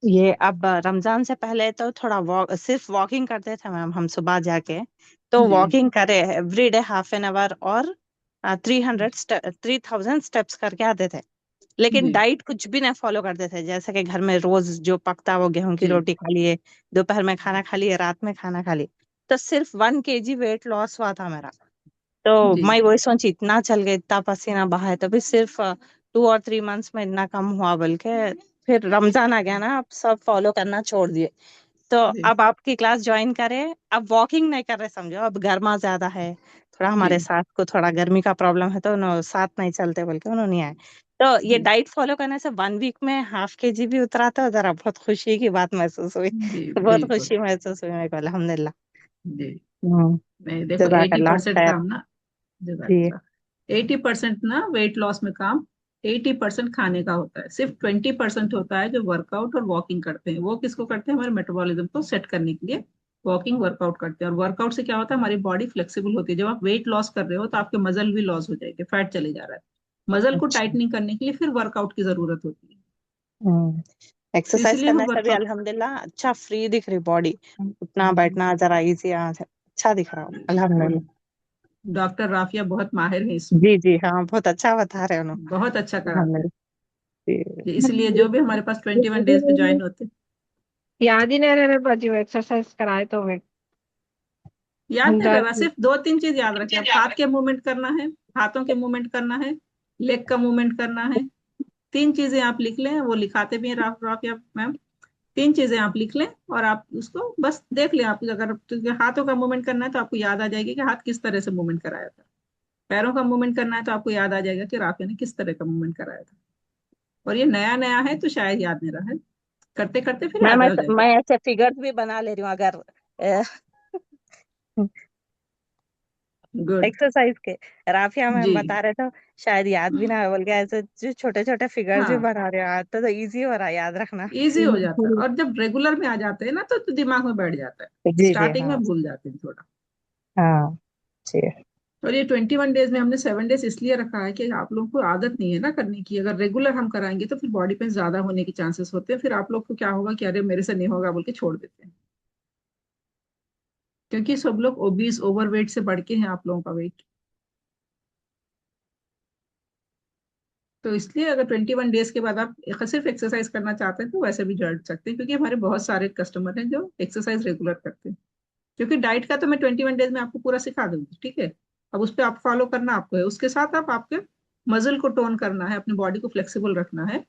ये अब रमजान से पहले तो थोड़ा सिर्फ वॉकिंग करते थे मैम हम सुबह जाके। तो
जी
वॉकिंग करे every day half an hour, और 3000 स्टेप्स करके आते थे। लेकिन
जी
डाइट कुछ भी नहीं फॉलो करते थे, जैसे कि घर में रोज जो पकता वो गेहूं की
जी
रोटी खा लिए, दोपहर में खाना खा लिए, रात में खाना खा लिए। तो सिर्फ 1 kg वेट लॉस हुआ था मेरा। तो
जी
मैं वही सोची, इतना चल गया, इतना पसीना बहा है, तो भी सिर्फ 2 और 3 मंथ्स में इतना कम हुआ, बल्कि फिर रमजान आ गया ना, अब सब फॉलो करना छोड़ दिए। तो
जी
अब आपकी क्लास ज्वाइन करे, अब वॉकिंग नहीं कर रहे समझो, अब गर्मा ज्यादा है थोड़ा,
जी
हमारे सास को थोड़ा गर्मी का प्रॉब्लम है, तो उन्होंने साथ नहीं चलते बोल के उन्होंने नहीं आए। तो ये
जी
डाइट फॉलो करने से 1 वीक में ½ kg भी उतरा, तो जरा बहुत खुशी की बात महसूस हुई।
जी
बहुत
बिल्कुल।
खुशी महसूस हुई मेरे को, अल्हम्दुलिल्लाह।
जी
हम्म।
मैं देखो एटी
जज़ाकल्लाह
परसेंट
खैर।
काम ना,
जी।
जजाकल्लाह, 80% ना वेट लॉस में काम 80% खाने का होता है, सिर्फ 20% होता है जो वर्कआउट और वॉकिंग करते हैं। वो किसको करते हैं, हमारे मेटाबॉलिज्म को सेट करने के लिए वॉकिंग वर्कआउट करते हैं। और वर्कआउट से क्या होता है, हमारी बॉडी फ्लेक्सिबल होती है। जब आप वेट लॉस कर रहे हो तो आपके मजल भी लॉस हो जाएंगे, फैट चले जा रहा है। मजल को
अच्छा।
टाइटनिंग करने के लिए फिर वर्कआउट की जरूरत होती है।
हम्म।
तो
एक्सरसाइज
इसलिए हम
करने से भी
वर्कआउट
अल्हम्दुलिल्लाह अच्छा फ्री दिख रही बॉडी, उठना बैठना जरा इजी, अच्छा दिख रहा हूँ
और
अल्हम्दुलिल्लाह।
डॉक्टर राफिया बहुत माहिर है इसमें,
जी जी हाँ, बहुत अच्छा बता रहे हो ना।
बहुत अच्छा कराते हैं।
अल्हम्दुलिल्लाह।
इसलिए जो भी हमारे पास 21 डेज पे ज्वाइन होते हैं,
याद ही नहीं रह रहे बाजी, वो एक्सरसाइज कराए तो वे
याद
भूल
नहीं
जा
रहना,
रही।
सिर्फ 2-3 चीज याद रखें। अब हाथ के मूवमेंट करना है, हाथों के मूवमेंट करना है, लेग का मूवमेंट करना है। 3 चीजें आप लिख लें, वो लिखाते भी हैं राफिया मैम। 3 चीजें आप लिख लें और आप उसको बस देख लें। आप अगर हाथों का मूवमेंट करना है तो आपको याद आ जाएगी कि हाथ किस तरह से मूवमेंट कराया था। पैरों का मूवमेंट करना है तो आपको याद आ जाएगा कि राफिया ने किस तरह का मूवमेंट कराया था। और ये नया नया है तो शायद याद नहीं रहा है, करते करते फिर याद हो जाएगा।
मैं ऐसे फिगर्स भी बना ले रही हूँ, अगर
गुड।
एक्सरसाइज के राफिया मैम
जी
बता रहे तो शायद याद भी ना है, बोल के ऐसे जो छोटे छोटे फिगर्स भी
हाँ,
बना रहे हो, तो इजी हो रहा है याद रखना।
इजी हो जाता है। और जब रेगुलर में आ जाते हैं ना तो दिमाग में बैठ जाता है।
जी जी
स्टार्टिंग
हाँ।
में भूल जाते हैं थोड़ा।
हाँ जी।
और ये 21 डेज में हमने 7 डेज इसलिए रखा है कि आप लोगों को आदत नहीं है ना करने की। अगर रेगुलर हम कराएंगे तो फिर बॉडी पेन ज्यादा होने के चांसेस होते हैं। फिर आप लोग को क्या होगा कि अरे मेरे से नहीं होगा बोल के छोड़ देते हैं। क्योंकि सब लोग ओबीस ओवरवेट से बढ़ के हैं आप लोगों का वेट। तो इसलिए अगर 21 डेज के बाद आप सिर्फ एक्सरसाइज करना चाहते हैं तो वैसे भी जुड़ सकते हैं, क्योंकि हमारे बहुत सारे कस्टमर हैं जो एक्सरसाइज रेगुलर करते हैं। क्योंकि डाइट का तो मैं 21 डेज में आपको पूरा सिखा दूंगी, ठीक है। अब उस पर आप फॉलो करना आपको है, उसके साथ आप आपके मसल को टोन करना है, अपनी बॉडी को फ्लेक्सिबल रखना है।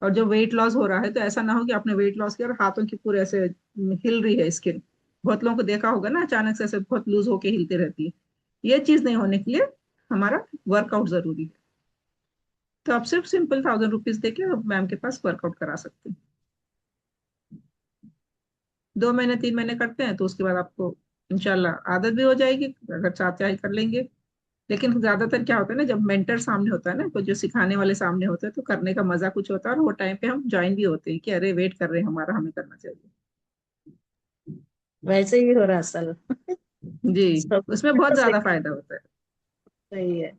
और जो वेट लॉस हो रहा है तो ऐसा ना हो कि आपने वेट लॉस किया और हाथों की पूरे ऐसे हिल रही है स्किन। बहुत लोगों को देखा होगा ना, अचानक से ऐसे बहुत लूज होके हिलती रहती है। ये चीज नहीं होने के लिए हमारा वर्कआउट जरूरी है। तो आप सिर्फ सिंपल 1000 रुपीज देके मैम के पास वर्कआउट करा सकते हैं। 2 महीने 3 महीने करते हैं तो उसके बाद आपको इंशाल्लाह आदत भी हो जाएगी, अगर चाहते हैं कर लेंगे। लेकिन ज्यादातर क्या होता है ना, जब मेंटर सामने होता है ना, तो जो सिखाने वाले सामने होते हैं तो करने का मजा कुछ होता है, और वो टाइम पे हम ज्वाइन भी होते हैं कि अरे वेट कर रहे हैं हमारा, हमें करना चाहिए।
वैसे ही हो रहा असल।
जी,
सब
उसमें बहुत
से
ज्यादा फायदा होता है।
सही है।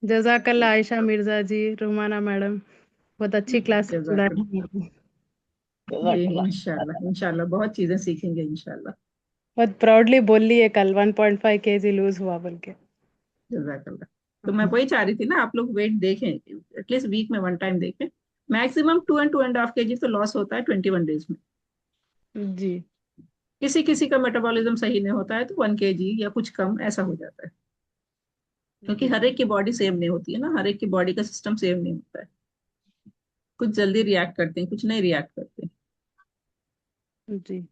जजाकल्ला आयशा मिर्जा जी, रुमाना मैडम, बहुत अच्छी क्लास
जजाकल्ला।
चलाई।
जी
जज़ाकल्लाह।
इंशाल्लाह इंशाल्लाह बहुत चीजें सीखेंगे इंशाल्लाह।
बहुत प्राउडली बोल रही है कल 1.5 kg लूज हुआ बोल के।
जजाकल्ला। तो मैं वही चाह रही थी ना, आप लोग वेट देखें, एटलीस्ट वीक में 1 टाइम देखें। मैक्सिमम 2 and 2.5 kg तो लॉस होता है 21 डेज में।
जी।
किसी किसी का मेटाबॉलिज्म सही नहीं होता है तो 1 kg या कुछ कम ऐसा हो जाता है, क्योंकि हर एक की बॉडी सेम नहीं होती है ना, हर एक की बॉडी का सिस्टम सेम नहीं होता है। कुछ जल्दी रिएक्ट करते हैं, कुछ नहीं रिएक्ट करते हैं।
जी।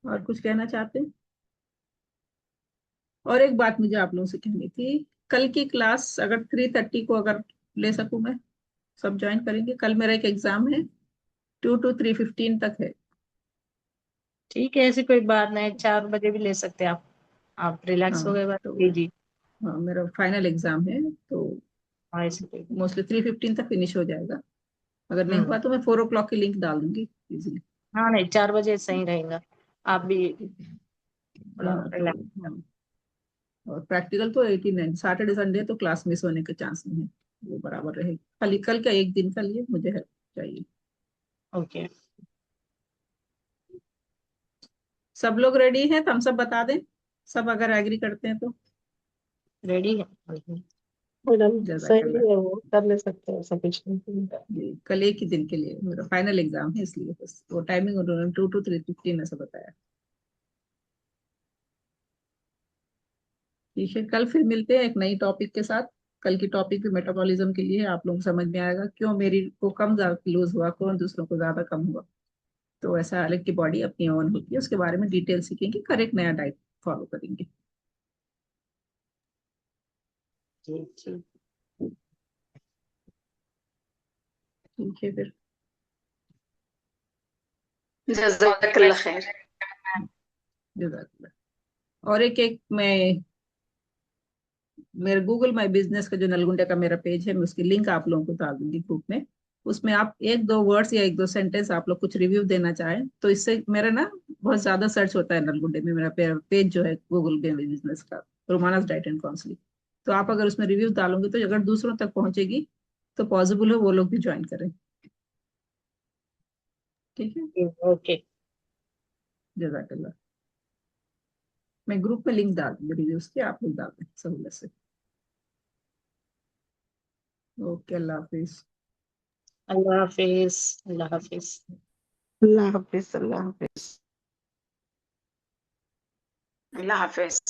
और कुछ कहना चाहते हैं? और एक बात मुझे आप लोगों से कहनी थी, कल की क्लास अगर 3:30 को अगर ले सकूं मैं, सब ज्वाइन करेंगे? कल मेरा एक एग्जाम है, 2 to 3:15 तक है।
ठीक है, ऐसी कोई बात नहीं, 4 बजे भी ले सकते हैं आप रिलैक्स हो
हाँ
गए बाद
तो
जी।
हाँ, मेरा फाइनल एग्जाम है तो
हाँ, ऐसी कोई
मोस्टली 3:15 तक फिनिश हो जाएगा। अगर नहीं हुआ तो मैं 4 o'clock की लिंक डाल दूंगी इजीली।
हाँ नहीं, 4 बजे सही रहेगा। आप भी थोड़ा
हाँ तो
रिलैक्स।
हाँ, और प्रैक्टिकल तो 89, सैटरडे संडे तो क्लास मिस होने के चांस नहीं है, वो बराबर रहेगी। खाली कल का एक दिन का लिए मुझे हेल्प चाहिए।
ओके।
सब लोग रेडी हैं तो हम सब बता दें, सब अगर एग्री करते हैं तो।
रेडी है।
मैडम सही
जज़ाकल्लाह।
है, वो कर ले सकते हैं, ऐसा कुछ नहीं।
जी, कल एक ही दिन के लिए मेरा फाइनल एग्जाम है, इसलिए बस वो टाइमिंग उन्होंने 2 to 3:15 ऐसा बताया। ठीक है, कल फिर मिलते हैं एक नई टॉपिक के साथ। कल की टॉपिक भी मेटाबॉलिज्म के लिए है, आप लोगों को समझ में आएगा क्यों मेरी को कम लूज हुआ, कौन दूसरों को ज्यादा कम हुआ। तो ऐसा अलग की बॉडी अपनी ओन होती है, उसके बारे में डिटेल सीखेंगे, करेक्ट नया डाइट फॉलो करेंगे।
जी जी।
ठीक है फिर।
जज़ाकल्लाह खैर।
जज़ाकल्लाह। और एक मैं मेरे गूगल माई बिजनेस का जो नलगुंडे का मेरा पेज है, मैं उसकी लिंक आप लोगों को डाल दूंगी ग्रुप में। उसमें आप 1-2 वर्ड्स या 1-2 सेंटेंस आप लोग कुछ रिव्यू देना चाहें तो इससे मेरा ना बहुत ज्यादा सर्च होता है नलगुंडे में। मेरा पेज जो है गूगल में बिजनेस का, रोमानास डाइट एंड काउंसलिंग। तो आप अगर उसमें रिव्यू डालोगे तो अगर दूसरों तक पहुंचेगी तो पॉसिबल हो वो लोग भी ज्वाइन करें। ठीक है,
ओके।
जजाकल्ला। मैं ग्रुप में लिंक डाल दूंगी रिव्यूज की, आप लोग डाल दें सहूलत से। ओके, अल्लाह हाफिज।
अल्लाह हाफिज। अल्लाह हाफिज।
अल्लाह हाफिज, अल्लाह हाफिज।
अल्लाह हाफिज।